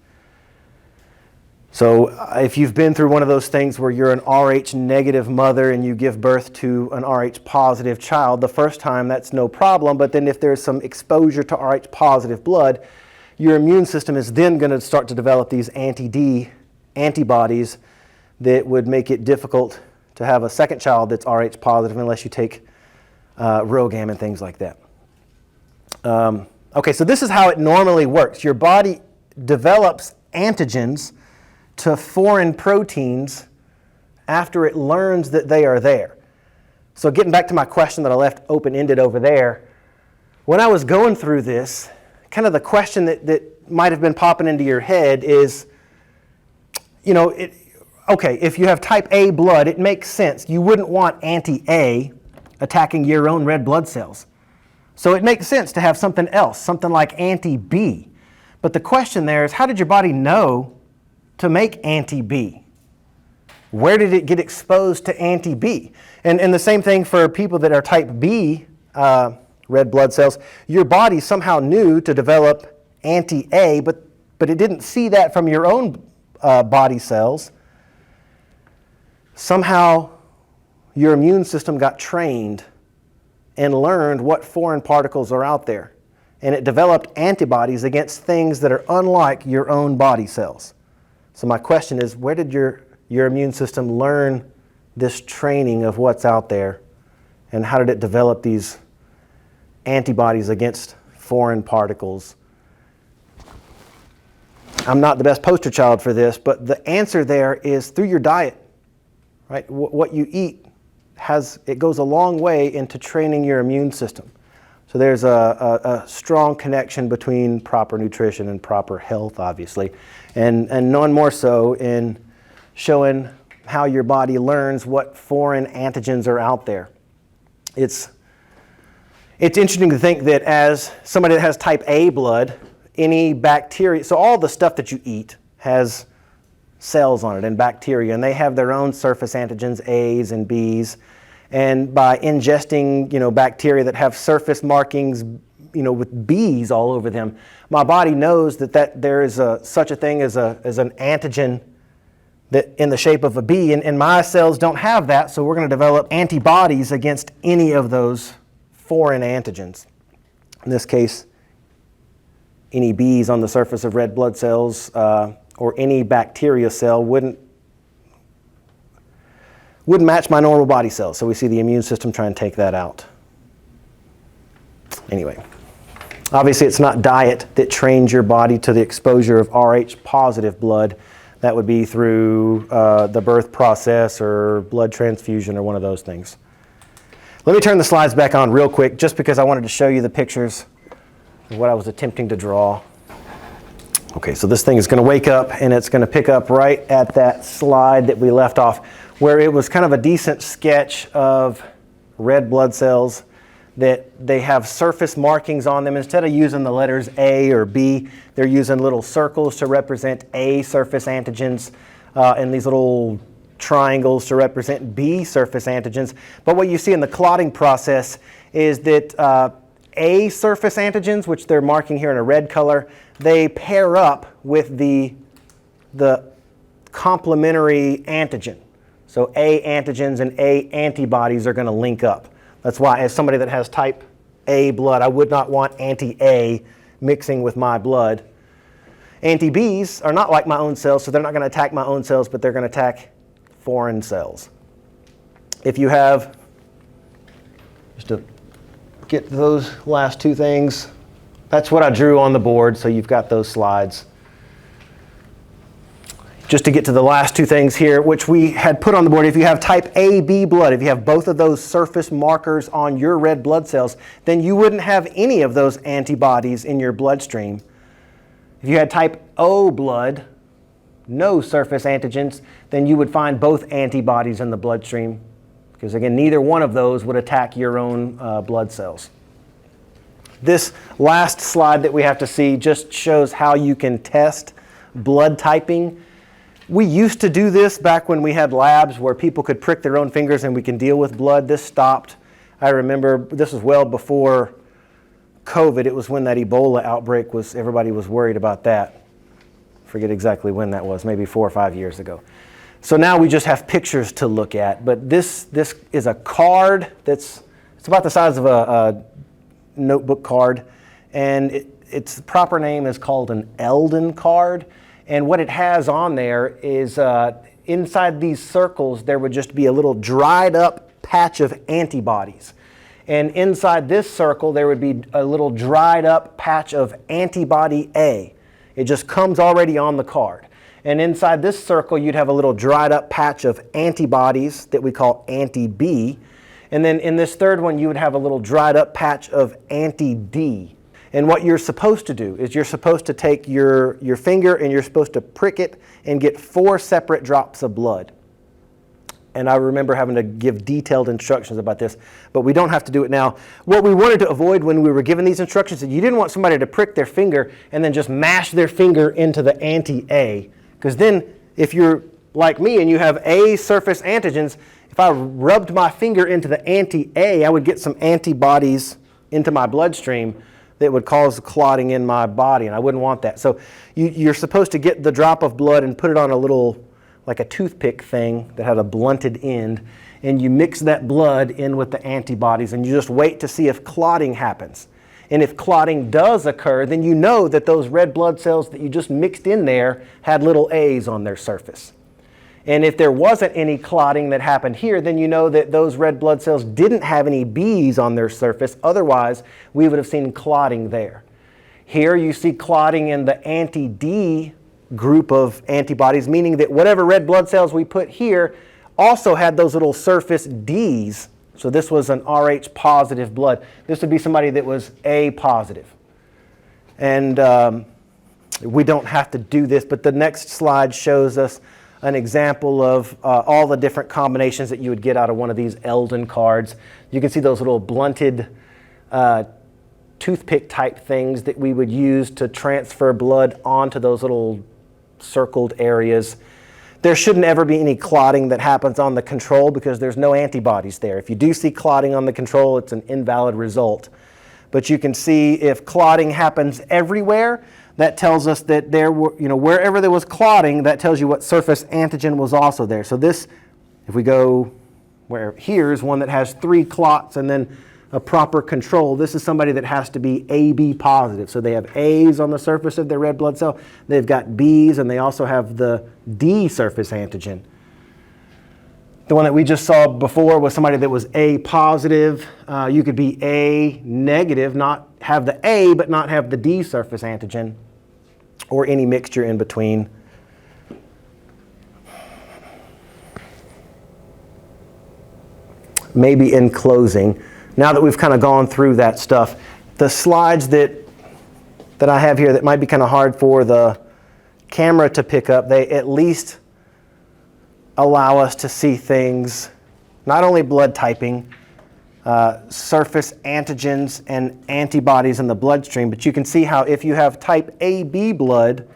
So if you've been through one of those things where you're an Rh negative mother and you give birth to an Rh positive child, the first time that's no problem, but then if there's some exposure to Rh positive blood, your immune system is then going to start to develop these anti-D antibodies that would make it difficult to have a second child that's Rh positive unless you take RhoGAM and things like that. Okay, so this is how it normally works. Your body develops antigens to foreign proteins after it learns that they are there. So getting back to my question that I left open-ended over there, when I was going through this, kind of the question that might have been popping into your head is, you know, okay, if you have type A blood, it makes sense. You wouldn't want anti-A attacking your own red blood cells. So it makes sense to have something else, something like anti-B. But the question there is, how did your body know to make anti-B? Where did it get exposed to anti-B? And the same thing for people that are type B red blood cells. Your body somehow knew to develop anti-A, but it didn't see that from your own body cells. Somehow your immune system got trained and learned what foreign particles are out there. And it developed antibodies against things that are unlike your own body cells. So my question is, where did your immune system learn this training of what's out there? And how did it develop these antibodies against foreign particles. I'm not the best poster child for this, but the answer there is through your diet, right? What you eat it goes a long way into training your immune system. So there's a strong connection between proper nutrition and proper health, obviously, and none more so in showing how your body learns what foreign antigens are out there. It's interesting to think that as somebody that has type A blood, any bacteria, so all the stuff that you eat has cells on it and bacteria, and they have their own surface antigens, A's and B's. And by ingesting, bacteria that have surface markings, with B's all over them, my body knows that there is such a thing as an antigen that in the shape of a B, and my cells don't have that, so we're going to develop antibodies against any of those foreign antigens. In this case, any B's on the surface of red blood cells or any bacteria cell wouldn't match my normal body cells. So we see the immune system try and take that out. Anyway, obviously it's not diet that trains your body to the exposure of Rh positive blood. That would be through the birth process or blood transfusion or one of those things. Let me turn the slides back on real quick just because I wanted to show you the pictures of what I was attempting to draw. Okay, so this thing is going to wake up and it's going to pick up right at that slide that we left off, where it was kind of a decent sketch of red blood cells that they have surface markings on them. Instead of using the letters A or B, they're using little circles to represent A surface antigens and these little triangles to represent B surface antigens. But what you see in the clotting process is that A surface antigens, which they're marking here in a red color, they pair up with the complementary antigen. So A antigens and A antibodies are going to link up. That's why as somebody that has type A blood, I would not want anti-A mixing with my blood. Anti-Bs are not like my own cells, so they're not going to attack my own cells, but they're going to attack foreign cells. If you have, just to get those last two things, that's what I drew on the board, so you've got those slides. Just to get to the last two things here, which we had put on the board, if you have type AB blood, if you have both of those surface markers on your red blood cells, then you wouldn't have any of those antibodies in your bloodstream. If you had type O blood, no surface antigens, then you would find both antibodies in the bloodstream, because again, neither one of those would attack your own blood cells. This last slide that we have to see just shows how you can test blood typing. We used to do this back when we had labs where people could prick their own fingers and we can deal with blood. This stopped. I remember this was well before COVID. It was when that Ebola outbreak was, everybody was worried about that. I forget exactly when that was, maybe 4 or 5 years ago. So now we just have pictures to look at. But this is a card it's about the size of a notebook card, and its proper name is called an Eldon card. And what it has on there is inside these circles there would just be a little dried up patch of antibodies, and inside this circle there would be a little dried up patch of antibody A. It just comes already on the card. And inside this circle you'd have a little dried up patch of antibodies that we call anti-B. And then in this third one, you would have a little dried up patch of anti-D. And what you're supposed to do is you're supposed to take your finger and you're supposed to prick it and get 4 separate drops of blood. And I remember having to give detailed instructions about this, but we don't have to do it now. What we wanted to avoid when we were given these instructions is you didn't want somebody to prick their finger and then just mash their finger into the anti-A. Because then if you're like me and you have A surface antigens, if I rubbed my finger into the anti-A, I would get some antibodies into my bloodstream that would cause clotting in my body, and I wouldn't want that. So you're supposed to get the drop of blood and put it on a little, like a toothpick thing that had a blunted end, and you mix that blood in with the antibodies, and you just wait to see if clotting happens. And if clotting does occur, then you know that those red blood cells that you just mixed in there had little A's on their surface. And if there wasn't any clotting that happened here, then you know that those red blood cells didn't have any Bs on their surface. Otherwise, we would have seen clotting there. Here you see clotting in the anti-D group of antibodies, meaning that whatever red blood cells we put here also had those little surface Ds. So this was an Rh positive blood. This would be somebody that was A positive. And we don't have to do this, but the next slide shows us an example of all the different combinations that you would get out of one of these Eldon cards. You can see those little blunted toothpick type things that we would use to transfer blood onto those little circled areas. There shouldn't ever be any clotting that happens on the control because there's no antibodies there. If you do see clotting on the control, it's an invalid result. But you can see if clotting happens everywhere, that tells us that there were, wherever there was clotting, that tells you what surface antigen was also there. So this, if we go where here's one that has 3 clots and then a proper control, this is somebody that has to be AB positive. So they have A's on the surface of their red blood cell, they've got B's, and they also have the D surface antigen. The one that we just saw before was somebody that was A positive. You could be A negative, not have the A, but not have the D surface antigen, or any mixture in between. Maybe in closing, now that we've kind of gone through that stuff, the slides that I have here that might be kind of hard for the camera to pick up, they at least allow us to see things, not only blood typing, surface antigens and antibodies in the bloodstream, but you can see how if you have type AB blood,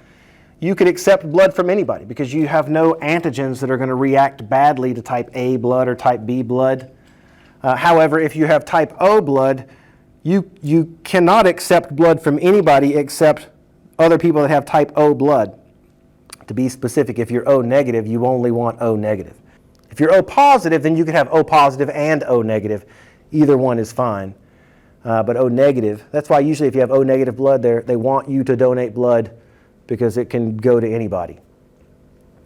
you could accept blood from anybody because you have no antigens that are going to react badly to type A blood or type B blood. However, if you have type O blood, you cannot accept blood from anybody except other people that have type O blood. To be specific, if you're O negative, you only want O negative. If you're O positive, then you could have O positive and O negative. Either one is fine. But O negative, that's why usually if you have O negative blood, they want you to donate blood because it can go to anybody.